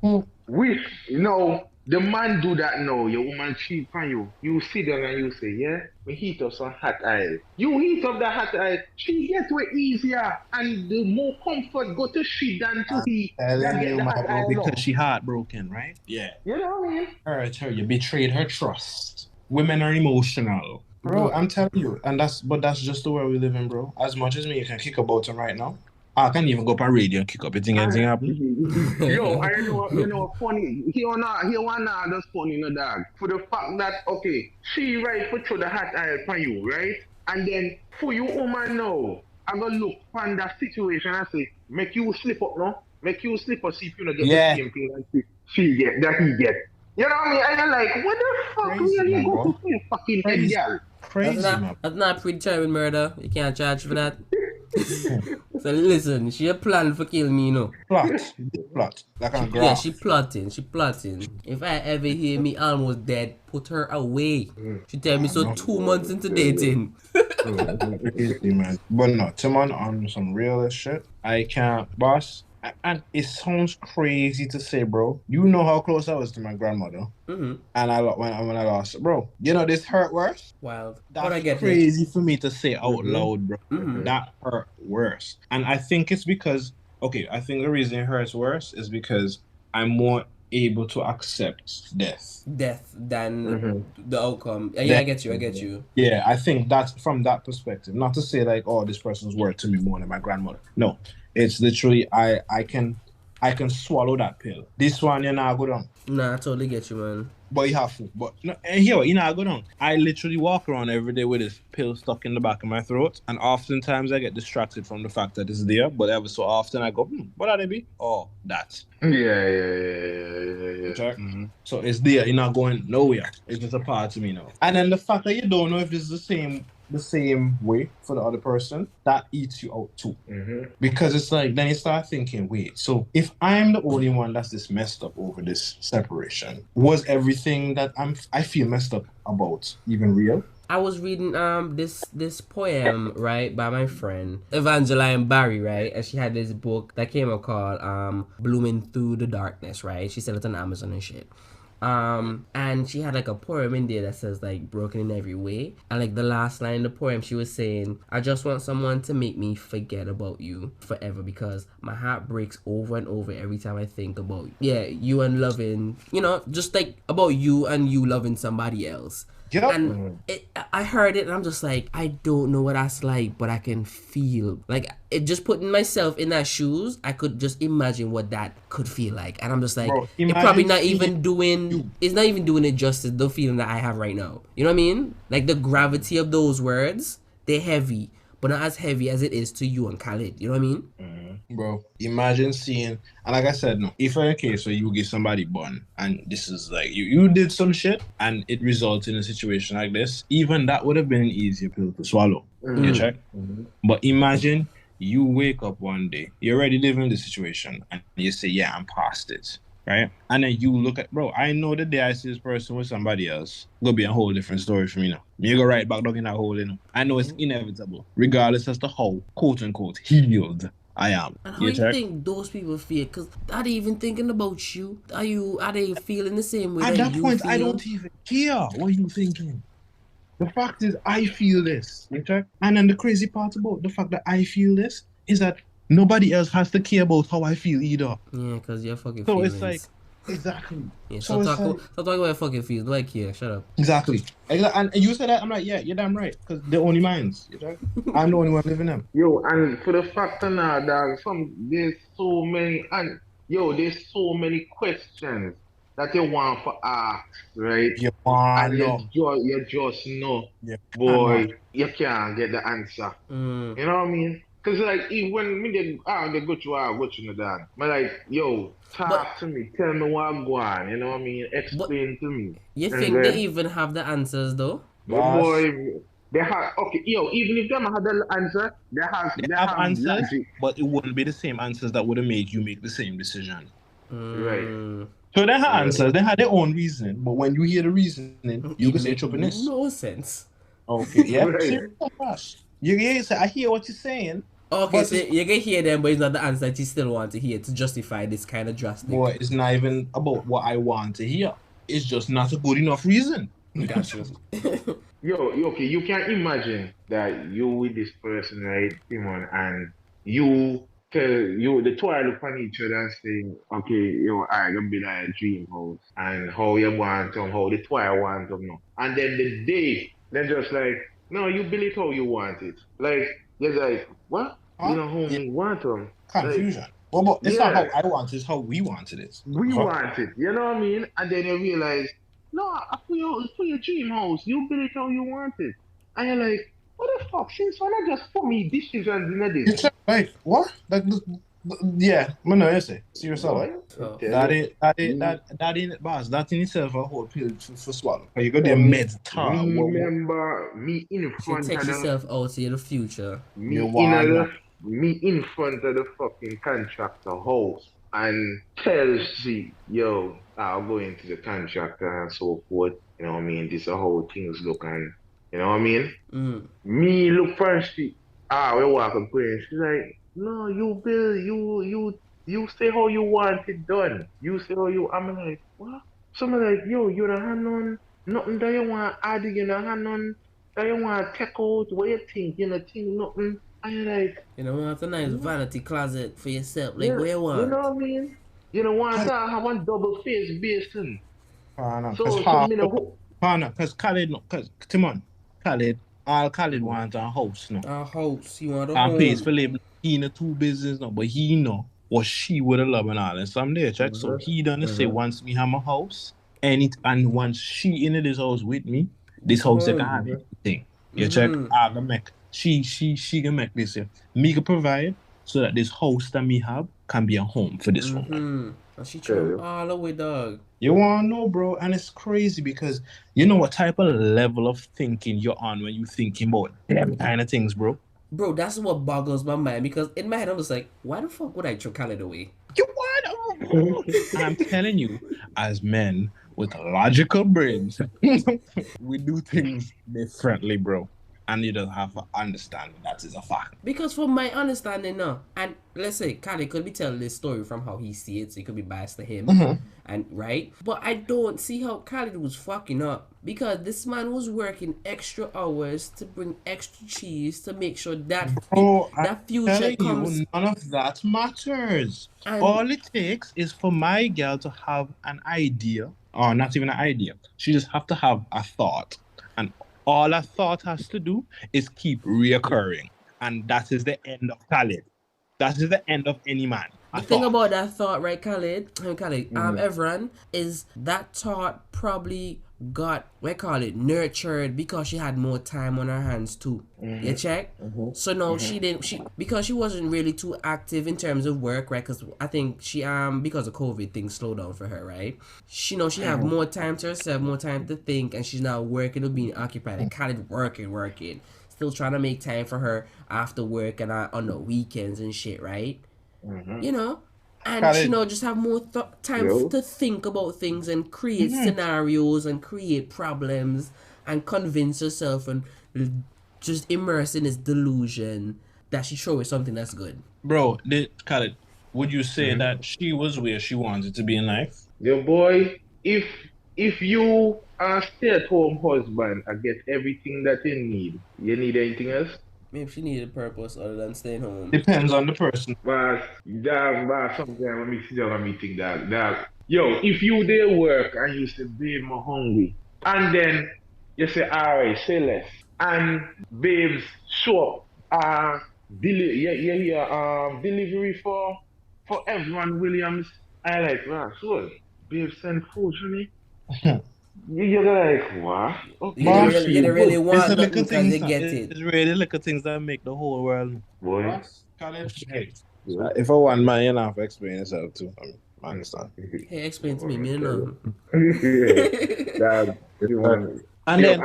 you? Which, the man do that now, your woman cheat on you. You sit down and you say, yeah, we heat up some hot aisle. You heat up the hot aisle, she gets way easier and the more comfort go to she than to he. Telling you, my bro, because she heartbroken, right? Yeah. You know what I mean? Her, you betrayed her trust. Women are emotional. Bro, I'm telling you, but that's just the way we live in, bro. As much as me, you can kick about him right now. I can't even go up on radio and kick up. You think anything happen? Yo, I know, funny. He wanna just funny, dog. For the fact that, okay, she right for the hot aisle for you, right? And then for you, woman, now, I'm gonna look on that situation and say, make you slip up, no? Make you slip up, see if you don't get the same thing that she get, that he get. You know what I mean? And you're like, what the fuck Crazy, you go to say fucking head, girl? Crazy, that's not predetermined murder. You can't charge for that. So listen, she a plan for kill me, Plot. Like on graph. Yeah, she plotting. If I ever hear me almost dead, put her away. She tell me so 2 months into dating. Crazy, man. But no, Timon, on some real shit, I And it sounds crazy to say, bro. You know how close I was to my grandmother. Mm-hmm. And when I lost her, bro. You know this hurt worse? Wild. But I That's get you. crazy for me to say out Mm-hmm. loud, bro. Mm-hmm. That hurt worse. And I think it's because, okay, I think the reason it hurts worse is because I'm more able to accept death. Death than Mm-hmm. the outcome. Yeah, I Death. get you. I get you. Yeah, I think that's from that perspective. Not to say like, oh, this person's worth to me more than my grandmother. No, it's literally I can swallow that pill. This one, you know, go down. Nah, I totally get you, man. But you have to. But no, and here, you know, I go down. I literally walk around every day with this pill stuck in the back of my throat, and oftentimes I get distracted from the fact that it's there. But ever so often I go, what are they be? Oh, that. Yeah. Check. Mm-hmm. So it's there. You're not going nowhere. It's just a part of me now. And then the fact that you don't know if it's the same way for the other person, that eats you out too. Mm-hmm. Because it's like then you start thinking, wait, so if I'm the only one that's this messed up over this separation, was everything that I feel messed up about even real? I was reading this poem, right, by my friend Evangeline Barry, right, and she had this book that came out called Blooming Through the Darkness, right. She said it on Amazon and shit. And she had like a poem in there that says like broken in every way, and like the last line in the poem she was saying, I just want someone to make me forget about you forever because my heart breaks over and over every time I think about you and loving, just like about you and you loving somebody else. Yep. And I heard it and I'm just like, I don't know what that's like, but I can feel like it. Just putting myself in that shoes, I could just imagine what that could feel like. And I'm just like, Bro, it probably imagine not seeing even doing, it's not even doing it justice, the feeling that I have right now. You know what I mean? Like the gravity of those words, they're heavy, but not as heavy as it is to you and Khalid. You know what I mean? Bro, imagine seeing, and like I said, no, if in a case where you get somebody born and this is like you did some shit and it results in a situation like this, even that would have been an easier pill to swallow. You check? But imagine you wake up one day, you're already living in the situation, and you say, yeah, I'm past it. Right? And then you look at, bro, I know the day I see this person with somebody else, gonna be a whole different story for me now. You go right back down in that hole, I know it's inevitable, regardless as to how, quote unquote, healed I am. And how you think those people feel? Because are they even thinking about you? Are they feeling the same way At that you point, feel? I don't even care what you thinking. The fact is, I feel this. Okay? And then the crazy part about the fact that I feel this is that nobody else has to care about how I feel either. Yeah, because you're fucking So feelings. it's like, exactly. Yeah, so stop talking about your fucking feelings. Don't like here. Shut up. Exactly. And you said that, I'm like, yeah, you're damn right. Because they're only minds. You know? I'm the only one living them. Yo, and for the fact of now, dog, there's so many, and there's so many questions that you want for ask, right? You want And know. you just know, You boy, cannot. you can't get the answer. You know what I mean? Because, like, even when me they go through the dog, but like, yo, talk to me, tell me what I'm going, you know what I mean? Explain to me. You And think they then, even have the answers though? but boy, they have, okay, even if them have the answer, they have answers, logic. but it wouldn't be the same answers that would have made you make the same decision. Right. So they had answers, they had their own reasoning, but when you hear the reasoning, you can say choppiness. No sense. Okay, yeah. Right. You say, I hear what you're saying. Okay, so you can hear them, but it's not the answer that you still want to hear to justify this kind of drastic. Boy, it's not even about what I want to hear. It's just not a good enough reason. Gotcha. Okay, you can imagine that you with this person, right, Simon, and the two are look on each other and saying, okay, I gonna be like a dream house, and how you want them, how the two want them now. And then the day, they're just like, no, you build it how you want it. Like, you're like, what? You know how we want them? Confusion. Well, but it's not how I want it, it's how we wanted it. We want it, you know what I mean? And then you realize, no, for your dream house, you build it how you want it. And you're like, what the fuck? Since when I just put me decisions in this? It's like, what? Yeah, no, you say. See yourself. That ain't boss. That in itself a whole pill for swallow. You got the meds. Remember me in front take of yourself out to the future. me in front of the fucking contractor house and tell she, yo, I'll go into the contractor and so forth. You know what I mean? This is how things look, and you know what I mean? Me look first, we walk and pray. She's like, no, you Bill, You say how you want it done. You say how you. I'm like, what? Someone like, yo, you don't have none. Nothing that you want add. You don't have none that you want take out. What you think? You know, think nothing. And you're like, You know, want a nice vanity closet for yourself. Like, yeah, what you you know want? what I mean? You don't want to have one double face basin. Because So me know. because Khalid, no, because, Timon, Khalid, all Khalid wants a house, no. A house. You want a And pays home. for label. He in a two business, no, but he know what she would have loved and all. And someday, check. So he done say, once me have my house, and once she in this house with me, this house they can have everything. You check, I gonna make she can make this here. Me can provide so that this house that me have can be a home for this woman. And she trim all the way, dog. You wanna know, bro? And it's crazy because you know what type of level of thinking you're on when you thinking about them kind of things, bro. Bro, that's what boggles my mind because in my head I'm just like, why the fuck would I throw Khalid away? You want? And I'm telling you, as men with logical brains, we do things differently, bro. And you don't have to understand that is a fact. Because from my understanding now, and let's say Khalid could be telling this story from how he sees it, so it could be biased to him, and right? But I don't see how Khalid was fucking up because this man was working extra hours to bring extra cheese to make sure that that future comes. None of that matters. And all it takes is for my girl to have an idea, or not even an idea. She just have to have a thought, and all a thought has to do is keep reoccurring. And that is the end of Khalid. That is the end of any man. The thing about that thought, right, Khalid, everyone, is that thought probably got, nurtured because she had more time on her hands too. You check? So no, she because she wasn't really too active in terms of work, right? Because I think she, because of COVID, things slowed down for her, right? She have more time to herself, more time to think, and she's now working or being occupied. And Khalid working. Still trying to make time for her after work and on the weekends and shit, right? You know, and Khalid, she just have more time to think about things and create scenarios and create problems and convince herself and just immerse in this delusion that she sure is something that's good. Bro, Khalid, would you say that she was where she wanted to be in life? Yo, boy, if you are stay-at-home husband and get everything that you need anything else? Maybe she needed a purpose other than staying home. Depends on the person. But sometimes when me sit down and me think that yo, if you there work and you say, babe, I'm hungry, and then you say, alright, say less, and babes show up, delivery for everyone Williams, I like, wow, so babe send food for me. You're like, what? Okay. You don't really want nothing because they get it. It's really little things that make the whole world. Boy. If I want man, you don't have to explain yourself too. I understand. Hey, explain to me, know. And then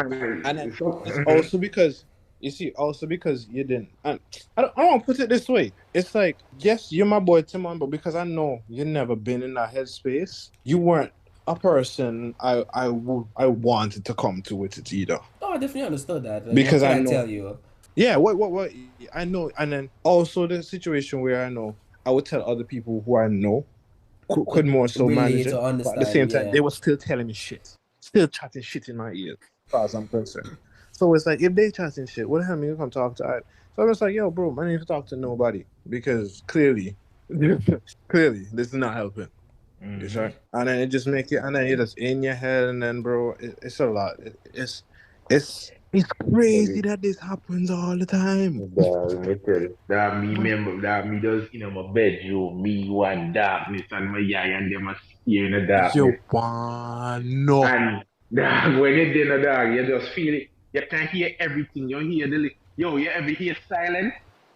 it's also because you see, because you didn't. And I don't want to put it this way. It's like, yes, you're my boy Timon, but because I know you've never been in that headspace, you weren't a person I wanted to come to with it either. Oh, I definitely understood that. Because I know. Tell you. Yeah, what I know, and then also the situation where I know I would tell other people who I know could more so really manage to it, understand, but at the same time they were still telling me shit, still chatting shit in my ears, as far as I'm concerned. So it's like, if they chatting shit, what the hell am you come talk to? So I'm just like, yo, bro, I need to talk to nobody because clearly this is not helping. You sure? And then it just make it, and then it just in your head, and then bro, it's a lot. It's crazy that this happens all the time. That me remember that me does in my bedroom, me one darkness and my eye and them are here in the darkness. You no. And when you're in the dark, you just feel it. You can't hear everything. You hear you ever hear silence?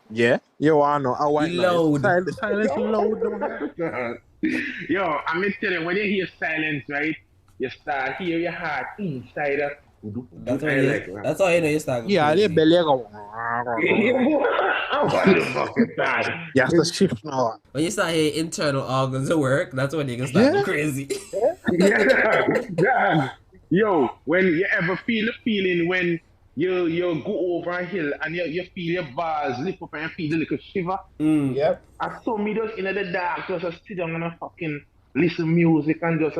Yeah. Yo, I know. I want loud. Silence loud. Yo, I'm gonna tell you, when you hear silence, right, you start hear your heart inside of. That's all you know. You start. Yeah, they belly go. You have to shift now. When you start hearing internal organs at work, that's when you can start crazy. Yeah. Yo, when you ever feel the feeling when you go over a hill and you feel your bars lift up and you feel the little shiver. Yep. I saw me just in the dark, just sit down and fucking listen music and just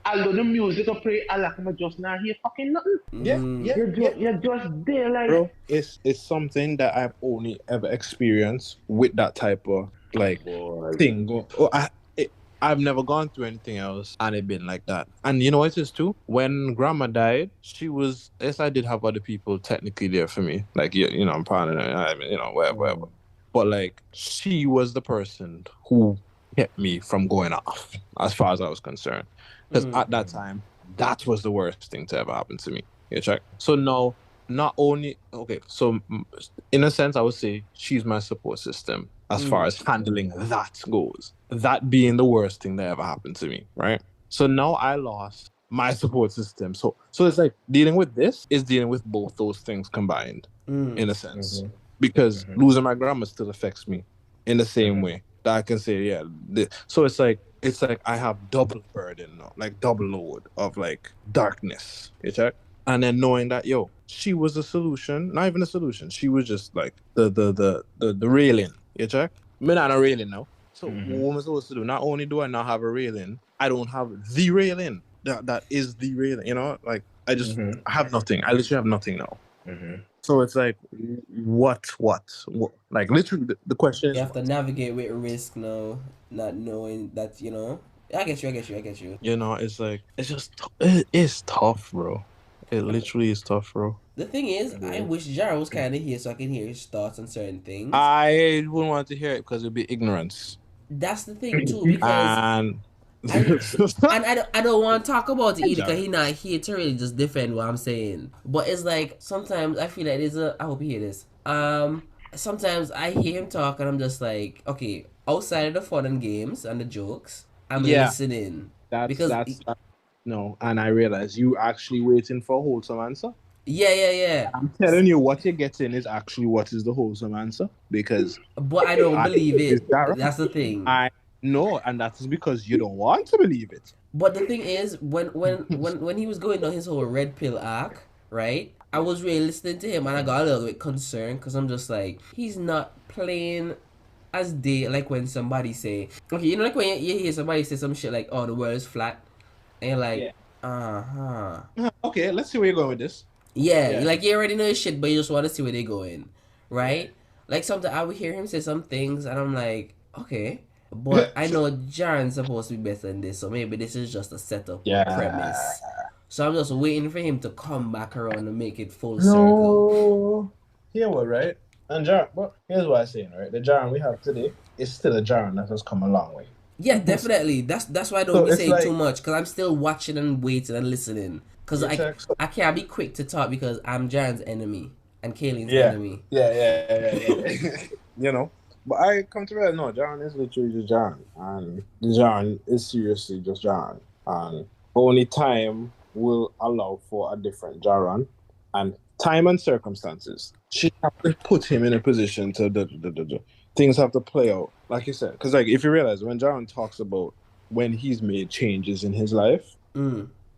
although the music I play, I like I just not hear fucking nothing. Yeah, yeah, yeah. You're just there like Bro, it's something that I've only ever experienced with that type of like boy. thing. I've never gone through anything else and it been like that. And you know what it is too? When grandma died, she was, yes, I did have other people technically there for me. Like, you know, I'm proud of her, I mean, you know, whatever. But like, she was the person who kept me from going off as far as I was concerned. Because at that time, that was the worst thing to ever happen to me. You check? So now, not only, okay, so in a sense, I would say she's my support system as far as handling that goes. That being the worst thing that ever happened to me, right? So now I lost my support system. So it's like dealing with this is dealing with both those things combined, in a sense. Because losing my grandma still affects me in the same way that I can say, yeah. So it's like I have double burden now, like double load of like darkness. You check? And then knowing that, yo, she was a solution, not even a solution. She was just like the railing. You check? Me not a railing now. So what am I supposed to do? Not only do I not have a railing, I don't have the railing. That is the railing. You know, like I have nothing. I literally have nothing now. So it's like, what? Like literally, the question is, You have to navigate with risk now, not knowing that, you know. I get you. you know, it's like it's tough, bro. It literally is tough, bro. The thing is, I wish Jara was kind of here so I can hear his thoughts on certain things. I wouldn't want to hear it because it'd be ignorance. That's the thing too, because And I don't want to talk about it either because he's not here to really just defend what I'm saying. But it's like sometimes I feel like I hope you hear this. Sometimes I hear him talk and I'm just like, okay, outside of the fun and games and the jokes, I'm listening. That's no. And I realize you actually waiting for a wholesome answer. Yeah. I'm telling you, what you're getting is actually what is the wholesome answer because. But I don't believe it. That's the thing. I know, and that is because you don't want to believe it. But the thing is, when he was going on his whole red pill arc, right? I was really listening to him, and I got a little bit concerned because I'm just like, he's not playing as they like when somebody say, okay, you know, like when you hear somebody say some shit like, "Oh, the world is flat," and you're like, Okay, let's see where you're going with this. Yeah, like you already know your shit, but you just want to see where they're going, right? Like sometimes I would hear him say some things, and I'm like, okay. But I know Jaren's supposed to be better than this, so maybe this is just a setup premise. So I'm just waiting for him to come back around and make it full circle. Here what, right? And Jaren, but here's what I'm saying, right? The Jaren we have today is still a Jaren that has come a long way. Yeah, definitely. That's why I don't be saying too much, because I'm still watching and waiting and listening. Because I can't be quick to talk because I'm Jaren's enemy and Kaylene's enemy. Yeah. You know? But I come to realize, no, Jaren is literally just Jaren. And Jaren is seriously just Jaren. And only time will allow for a different Jaren. And time and circumstances. She have to put him in a position to things have to play out. Like you said. Because like if you realize when Jaren talks about when he's made changes in his life,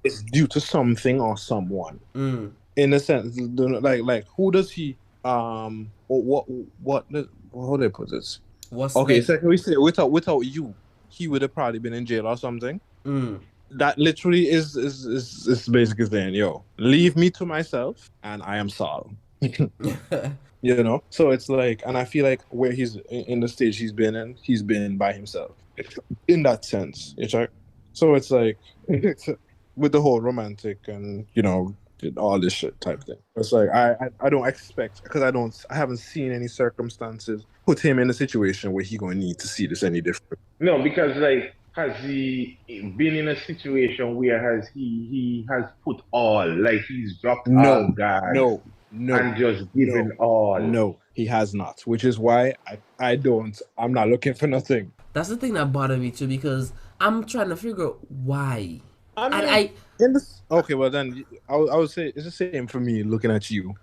it's due to something or someone. In a sense, like who does he what how do I put this? Okay, so we say without you, he would have probably been in jail or something. That literally is basically saying, yo, leave me to myself and I am Saul. You know? So it's like, and I feel like where he's in the stage he's been by himself. In that sense. So it's like with the whole romantic and, you know, all this shit type thing. It's like I don't expect, because I haven't seen any circumstances put him in a situation where he gonna need to see this any different. No, because like has he been in a situation where he has put all, like he's dropped all guys? No. And just given all. No, he has not. Which is why I'm not looking for nothing. That's the thing that bothered me too, because I'm trying to figure out why. Okay, well then I would say it's the same for me looking at you,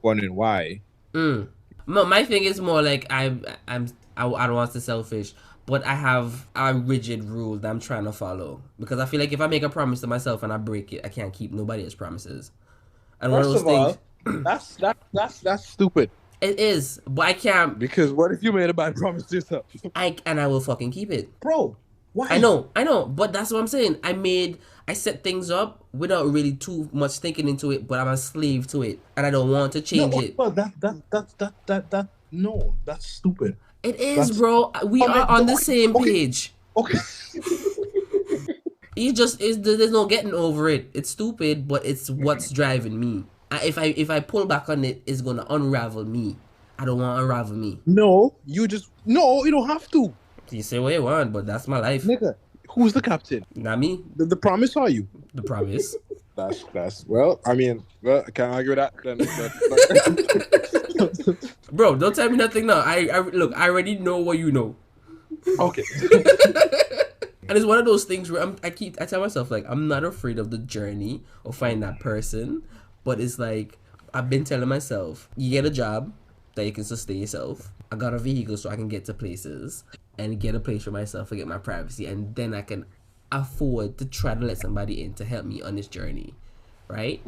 wondering why. My thing is more like I don't want to be selfish, but I have a rigid rule that I'm trying to follow, because I feel like if I make a promise to myself and I break it, I can't keep nobody else's promises. And First of all, That's stupid. It is, but I can't. Because what if you made a bad promise to yourself? I will fucking keep it. Bro, why? I know, but that's what I'm saying. I set things up without really too much thinking into it, but I'm a slave to it, and I don't want to change it. But no, that's stupid. It is, bro. We are on the same page. Okay. There's no getting over it. It's stupid, but it's what's driving me. If I pull back on it, it's gonna unravel me. I don't want to unravel me. No, you don't have to. You say what you want, but that's my life. Nigga, who's the captain? Not me. The promise are you? The promise. That's well, I can't argue with that. Bro, don't tell me nothing now. Look, I already know what you know. Okay. And it's one of those things where I tell myself, like, I'm not afraid of the journey or finding that person, but it's like I've been telling myself, you get a job that you can sustain yourself. I got a vehicle so I can get to places and get a place for myself and get my privacy, and then I can afford to try to let somebody in to help me on this journey, right?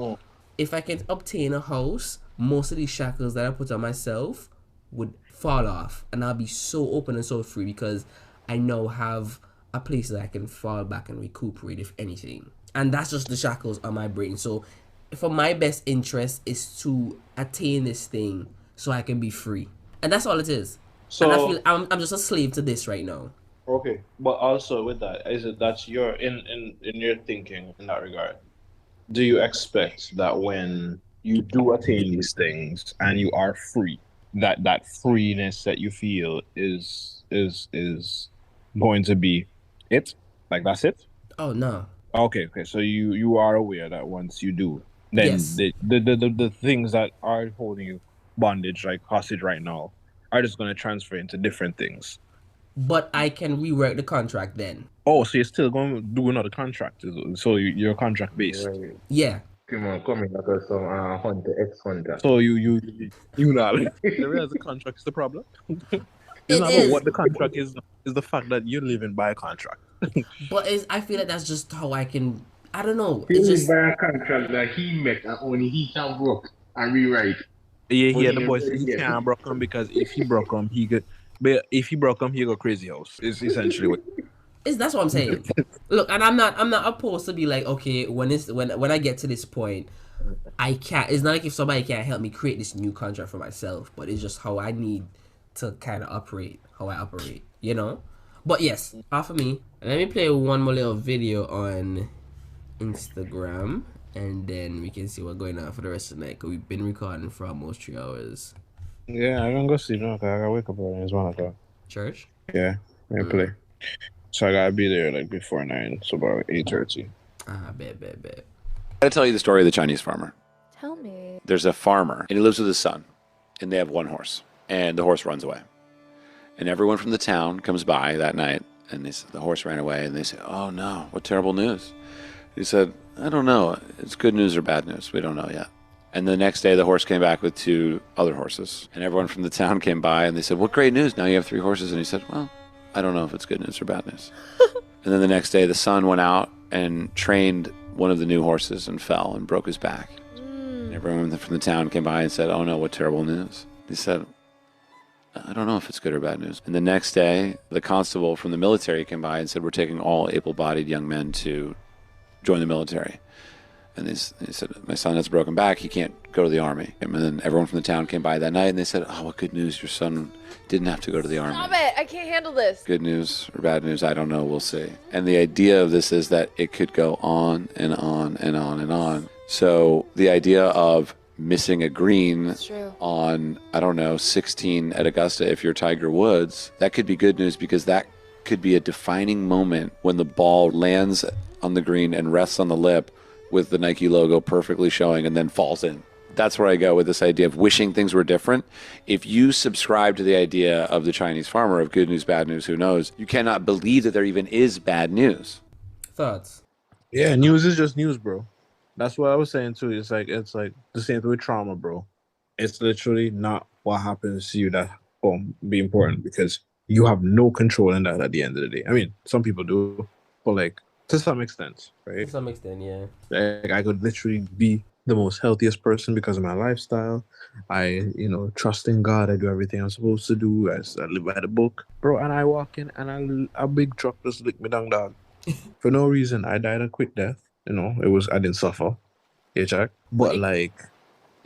If I can obtain a house, most of these shackles that I put on myself would fall off, and I'll be so open and so free because I now have a place that I can fall back and recuperate, if anything. And that's just the shackles on my brain. So for my best interest is to attain this thing so I can be free, and that's all it is. So and I feel I'm just a slave to this right now. Okay, but also with that, is it that you're in your thinking in that regard? Do you expect that when you do attain these things and you are free, that freeness that you feel is going to be it? Like that's it? Oh no. Okay. So you are aware that once you do, then Yes. the things that are holding you bondage, like hostage right now, are just going to transfer into different things. But I can rework the contract then. Oh, so you're still going to do another contract? So you're contract based? Right. Yeah. Come on, coming like some hunter, ex-hunter. So you know, the real the contract is the problem. It's not about what the contract is the fact that you're living by a contract. But I feel like that's just how I can. I don't know. He It's lives just by a contract that he met and only he can broke and rewrite. Yeah, the boy said he can't broke him because if he broke him, he could. But if he broke him, he go crazy house. Is essentially what. that's what I'm saying. Look, and I'm not opposed to be like, okay, when I get to this point, I can't. It's not like if somebody can't help me create this new contract for myself, but it's just how I need to kind of operate, how I operate, you know. But yes, off of me. Let me play one more little video on Instagram, and then we can see what's going on for the rest of the night. Cause we've been recording for almost 3 hours. Yeah, I'm gonna go sleep now. I gotta wake up early. It's 1 o'clock. Church? Yeah, I play. So I gotta be there like before 9, so about 8:30. Bet. I gotta tell you the story of the Chinese farmer. Tell me. There's a farmer, and he lives with his son, and they have one horse, and the horse runs away. And everyone from the town comes by that night, and they say, the horse ran away, and they say, oh no, what terrible news. He said, I don't know, it's good news or bad news, we don't know yet. And the next day, the horse came back with 2 other horses, and everyone from the town came by, and they said, what great news, now you have 3 horses. And he said, well, I don't know if it's good news or bad news. And then the next day, the son went out and trained one of the new horses and fell and broke his back. And everyone from the town came by and said, oh no, what terrible news. He said, I don't know if it's good or bad news. And the next day, the constable from the military came by and said, we're taking all able-bodied young men to join the military. And they said, my son has a broken back, he can't go to the army. And then everyone from the town came by that night and they said, oh, what good news, your son didn't have to go to the army. Stop it, I can't handle this. Good news or bad news, I don't know, we'll see. And the idea of this is that it could go on and on and on and on. So the idea of missing a green on, 16 at Augusta, if you're Tiger Woods, that could be good news because that could be a defining moment when the ball lands on the green and rests on the lip with the Nike logo perfectly showing and then falls in. That's where I go with this idea of wishing things were different. If you subscribe to the idea of the Chinese farmer of good news, bad news, who knows, you cannot believe that there even is bad news. Thoughts? Yeah, news is just news, bro. That's what I was saying too. It's like the same thing with trauma, bro. It's literally not what happens to you that be important because you have no control in that at the end of the day. I mean, some people do, but like to some extent, right? To some extent, yeah. Like I could literally be the most healthiest person because of my lifestyle. I, trust in God. I do everything I'm supposed to do. I live by the book, bro. And I walk in, and a big truck just licked me down, dog, for no reason. I died a quick death. I didn't suffer. Yeah, Jack. But But like,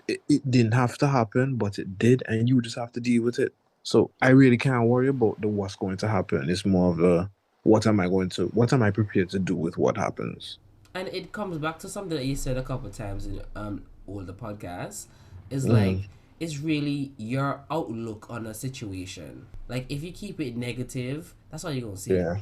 it didn't have to happen, but it did, and you just have to deal with it. So I really can't worry about the what's going to happen. It's more of a what am I prepared to do with what happens. and it comes back to something that you said a couple of times in all the podcasts. Is like Mm, it's really your outlook on a situation. Like if you keep it negative, that's all you're gonna see. yeah,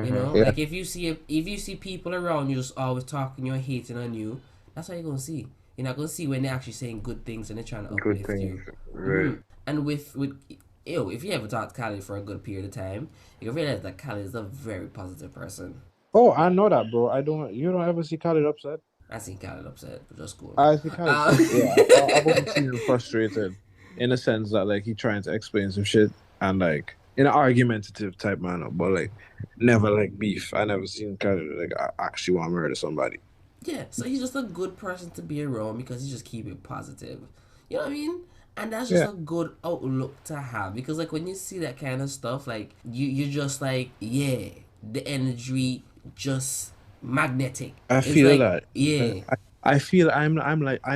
yeah, Like if you see people around you just always talking you and hating on you, that's what you're gonna see. You're not gonna see when they're actually saying good things and they're trying to Good uplift things. you. Right. And with if you ever talk to Khalid for a good period of time, you realize that Khalid is a very positive person. Oh, I know that, bro. You don't ever see Khaled upset. I seen Khalid upset, but just cool. I see Khaled, Uh, yeah. I've only seen him frustrated, in a sense that like he trying to explain some shit and like in an argumentative type manner, but like never like beef. I never seen Khaled like actually want to murder somebody. yeah, so he's just a good person to be around because he just keep it positive. You know what I mean? And that's just Yeah, a good outlook to have because like when you see that kind of stuff, like you're just like, yeah, the energy just magnetic. I It's feel like, that. yeah. I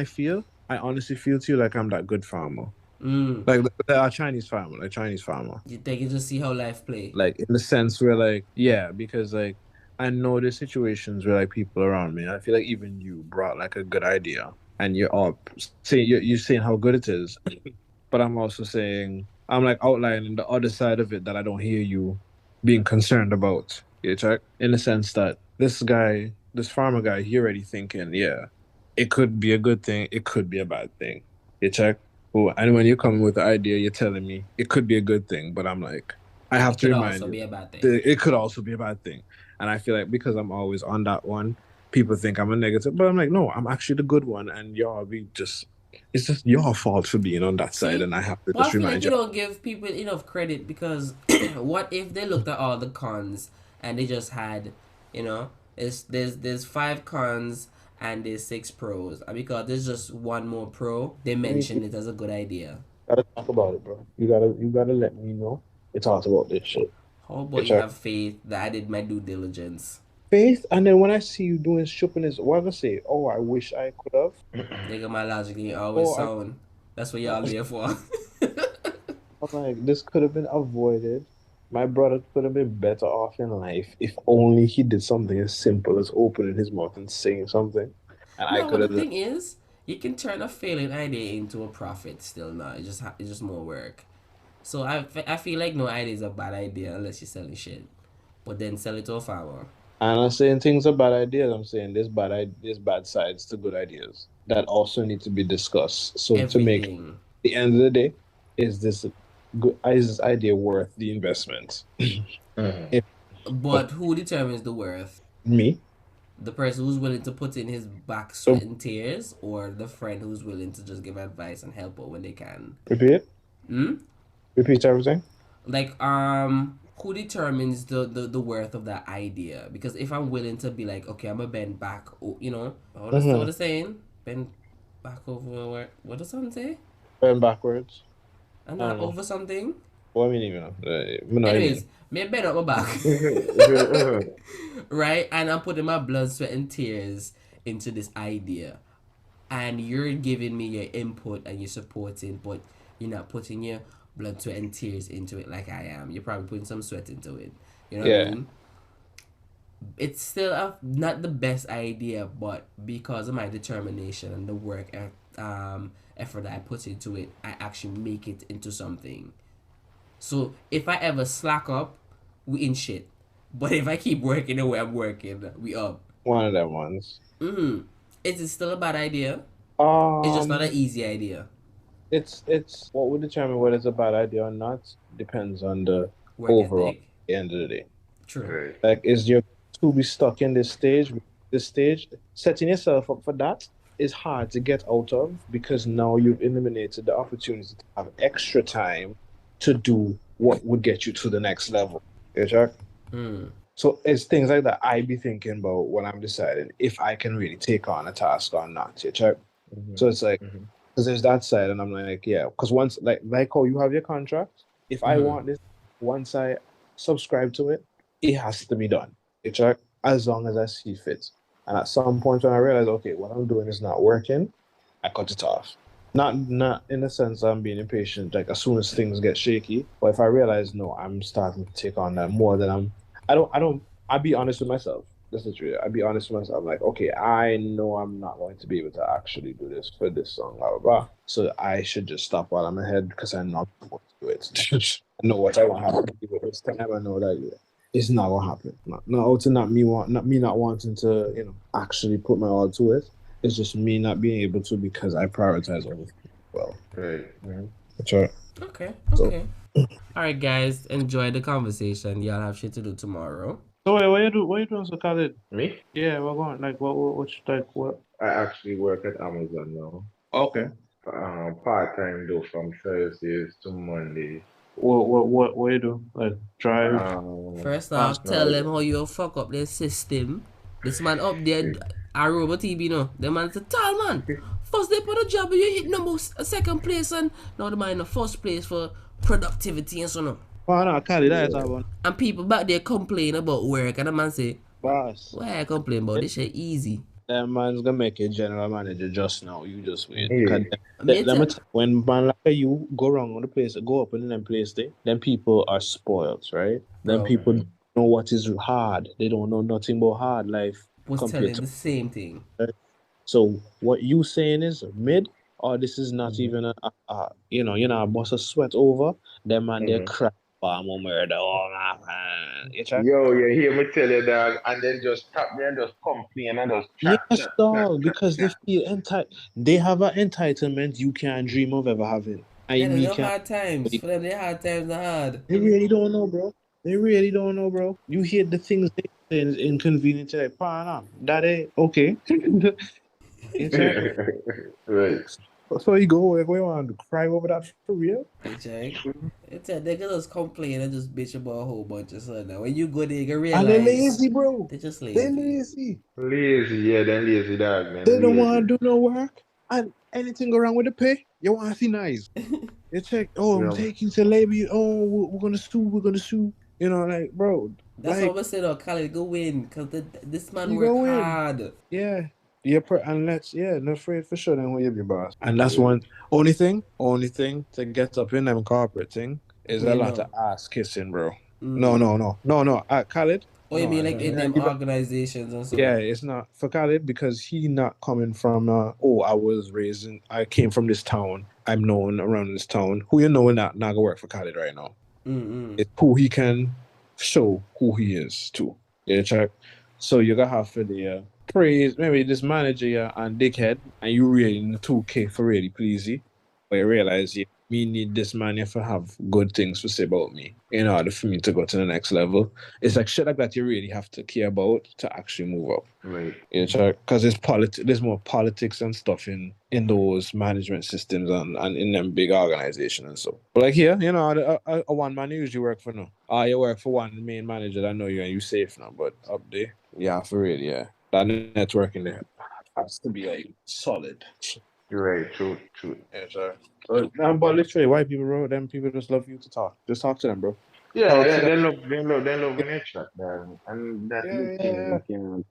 feel I honestly feel too like I'm that good farmer. Mm. Like a Chinese farmer, like Chinese farmer. You think you just see how life play. Like in the sense where like yeah, because like I know there's situations where like people around me, I feel like even you brought like a good idea and you're up saying you're saying how good it is, but I'm also saying I'm like outlining the other side of it that I don't hear you being concerned about. You check in the sense that this farmer guy, he already thinking, yeah, it could be a good thing, it could be a bad thing. You check. Well, and when you come with the idea, you're telling me it could be a good thing, but I'm like, I have It to could remind also you be a bad thing. that it could also be a bad thing. And I feel like because I'm always on that one, people think I'm a negative, but I'm like, no, I'm actually the good one, and y'all be just it's just your fault for being on that side, See? and I have to But I just feel like remind you you. don't give people enough credit because what if they looked at all the cons and they just had, there's five cons and there's six pros. And because there's just one more pro, they We mention it as a good idea. gotta talk about it, bro. You gotta let me know. It's talks about this shit. How about It's you a have faith that I did my due diligence? faith, and then when I see you doing shopping, is what I say. Oh, I wish I could have. Nigga, my logic ain't always Oh, sound. That's what y'all there for. I'm like, this could have been avoided. My brother could have been better off in life if only he did something as simple as opening his mouth and saying something. And I No, could but the have just, thing is, you can turn a failing idea into a profit still now. It's just more work. So I feel like no idea is a bad idea unless you're selling shit. But then sell it to a farmer. I'm not saying things are bad ideas. I'm saying there's bad sides to good ideas that also need to be discussed. So to make Everything. the end of the day, is this idea worth the investment? Mhm. If But who determines the worth? me, The person who's willing to put in his back, so sweat, and tears, or the friend who's willing to just give advice and help out when they can? repeat, Hmm? repeat everything. Like, who determines the worth of that idea? Because if I'm willing to be like, okay, I'm a bend back, what Mm-hmm. is saying? Bend back over what does someone say? Going backwards. And I not don't know. over something. What I mean, even know what I mean. Anyways, me bend up my back. Right? And I'm putting my blood, sweat, and tears into this idea. And you're giving me your input and you're supporting, but you're not putting your blood, sweat, and tears into it like I am. You're probably putting some sweat into it. You know what I Yeah. mean? It's still not the best idea, but because of my determination and the work and effort that I put into it, I actually make it into something. So if I ever slack up, we in shit. But if I keep working the way I'm working, we up. One of them ones. Is it still a bad idea? It's just not an Um, easy idea. it's what would determine whether it's a bad idea or not depends on the Work overall at ethic. the end of the day. True. Right. Like, is your to be stuck in this stage, setting yourself up for that is hard to get out of because now you've eliminated the opportunity to have extra time to do what would get you to the next level. Yeah, Jack? So it's things like that I be thinking about when I'm deciding if I can really take on a task or not. You check. So it's like, because there's that side, and I'm like, yeah, because once like how you have your contract, if I want this, once I subscribe to it, it has to be done. You check, as long as I see fit. And at some point when I realize, okay, what I'm doing is not working, I cut it off. Not in the sense I'm being impatient, like as soon as things get shaky. But if I realize no, I'm starting to take on that more than I don't I'll be honest with myself. This is true. I'll be honest with myself. I'm like, okay, I know I'm not going to be able to actually do this for this song, blah blah blah. So I should just stop while I'm ahead because I know I'm going to do it. I know what I want to happen this time. I know that it's not gonna happen. Not me not wanting to, actually put my all to it. It's just me not being able to because I prioritize everything. Well, Right. that's right. Okay. So, Okay. All right, guys. Enjoy the conversation. Y'all have shit to do tomorrow. So wait, what you doing, so Khalid? Me? Yeah, we're going. Like, what? I actually work at Amazon now. Okay. Part time though from Thursdays to Mondays. What you do? Like, drive. First Pass. off, tell them No, how you fuck up their system. This man up there, a robot TV, no. The man said, tall man. First day put a job, you hit number second place, and now the man in the first place for productivity and so on. Oh no, Khalid, that's about And people back there complain about work, and the man say, boss. why I complain about this shit easy? That man's gonna make a general manager just now. You just wait. yeah. Let me when man like you go wrong on the place, go up in them place there, then people are spoiled, right? Then Bro. people don't know what is hard. They don't know nothing about hard life Was compared telling to. the same thing. So what you saying is mid, or this is not even you're not bust a sweat over. Them man they crap bomb or murder. Oh man, you check. Yo, you hear me tell you, dog, and then just stop there and just complain and just chat, Yes, chat, chat, dog, chat, because they chat. feel they have an entitlement you can't dream of ever having. Yeah, And there's me no can't. hard times. For them, their hard times are hard. They really don't know, bro. They really don't know, bro. You hear the things they say is inconvenient, like, partner, daddy, okay. You check. Right. So you go, like, we want to cry over that for real? You check. They can just complain and just bitch about a whole bunch of stuff. Now, when you go there, you can And they're realize lazy, bro. they're just They're lazy. lazy. Lazy, yeah, then lazy dog, man. They don't want Lazy. to do no work. And anything go wrong with the pay, you want to see nice. You check, oh, I'm Yeah. taking to labor you. Oh, we're going to sue. We're going to sue. You know, like, bro. That's like, what I said, oh, Khalid, go win. Because this man you work go in. hard. Yeah. And not afraid for sure then who you be boss. And that's one only thing to get up in them corporate thing is Who a you lot know? of ass kissing, bro. No. Khalid. Oh, you No, mean like in them even- organizations and so? yeah, it's not for Khalid because he not coming from I came from this town. I'm known around this town. Who you know not gonna work for Khalid right now. It's who he can show who he is too. Yeah, check. So you gotta have for the praise maybe this manager and dickhead and you really in the 2K for really please you. But you realize me need this man here to have good things to say about me in order for me to go to the next level. It's like shit like that you really have to care about to actually move up. Right. Because there's more politics and stuff in those management systems and in them big organizations and so. But like here, a one man usually work for no. You work for one main manager that know you and you safe now. But up there, yeah, for real, yeah. That networking there has to be like solid. You're right, true. Yeah, sure. But literally, white people, bro, them people just love you to talk. Just talk to them, bro. Yeah, Talk they, to them. they love when you chat, dog. And that Yeah, thing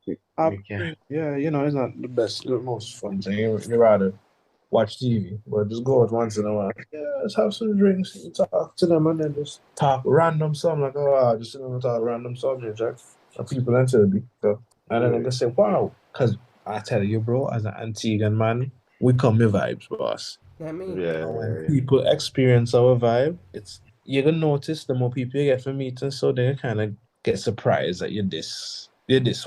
we can. Yeah, it's not the most fun thing. You rather watch TV, but just go out once in a while. Yeah, let's have some drinks, talk to them, and then just talk random something like, just sit down and talk random subjects, right? And people answer me. So, and then they say, wow, because I tell you, bro, as an Antiguan man, we come with vibes, boss. I mean, Yeah, And when people experience our vibe, you're gonna notice the more people you get from meeting, so they kind of get surprised that you're this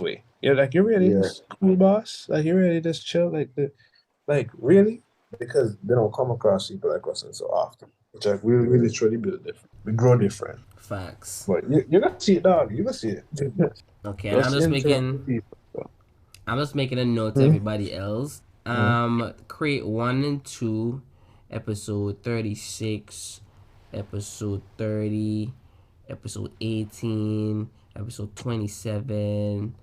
way. You're like, you're really this cool, boss. Like you're really this chill, like really, because they don't come across people like us and so often. It's like we literally build different, we grow different. facts. But you're gonna see it, dog. You're gonna see it. Okay, and I'm just making a note to everybody else. Create 1 and 2, episode 36, episode 30, episode 18, episode 27.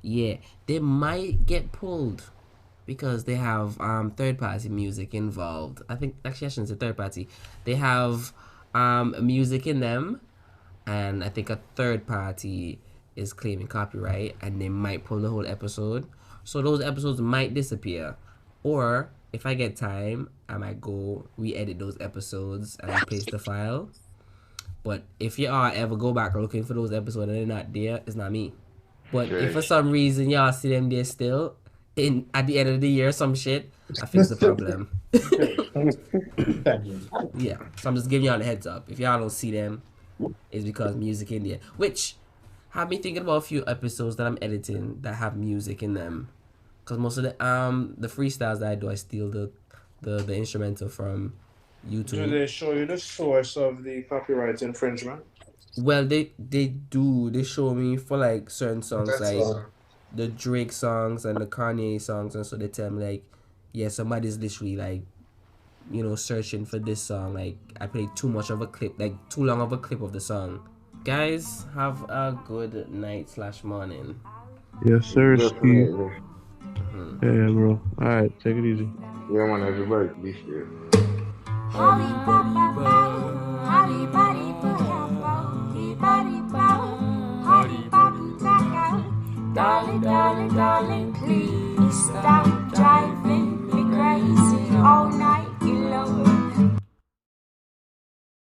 Yeah, they might get pulled because they have third party music involved. I think actually I shouldn't say third party. They have music in them, and I think a third party is claiming copyright, and they might pull the whole episode. So those episodes might disappear, or if I get time, I might go re-edit those episodes and replace the file. But if y'all ever go back looking for those episodes and they're not there, it's not me. But if for some reason y'all see them there still, in at the end of the year, some shit, I fix the problem. Yeah, so I'm just giving y'all the heads up. If y'all don't see them, it's because music in there. Which have me thinking about a few episodes that I'm editing that have music in them. Cause most of the freestyles that I do, I steal the instrumental from YouTube. Do they show you the source of the copyright infringement? Well, they do. They show me for like certain songs, like the Drake songs and the Kanye songs, and so they tell me like, yeah, somebody's literally like, you know, searching for this song. Like I played too much of a clip, like too long of a clip of the song. Guys, have a good night / morning. Yes, sir, Steve. Definitely. Yeah, bro. All right, take it easy. Yeah, man, everybody, be safe. Darling, darling, darling, please stop driving me crazy all night.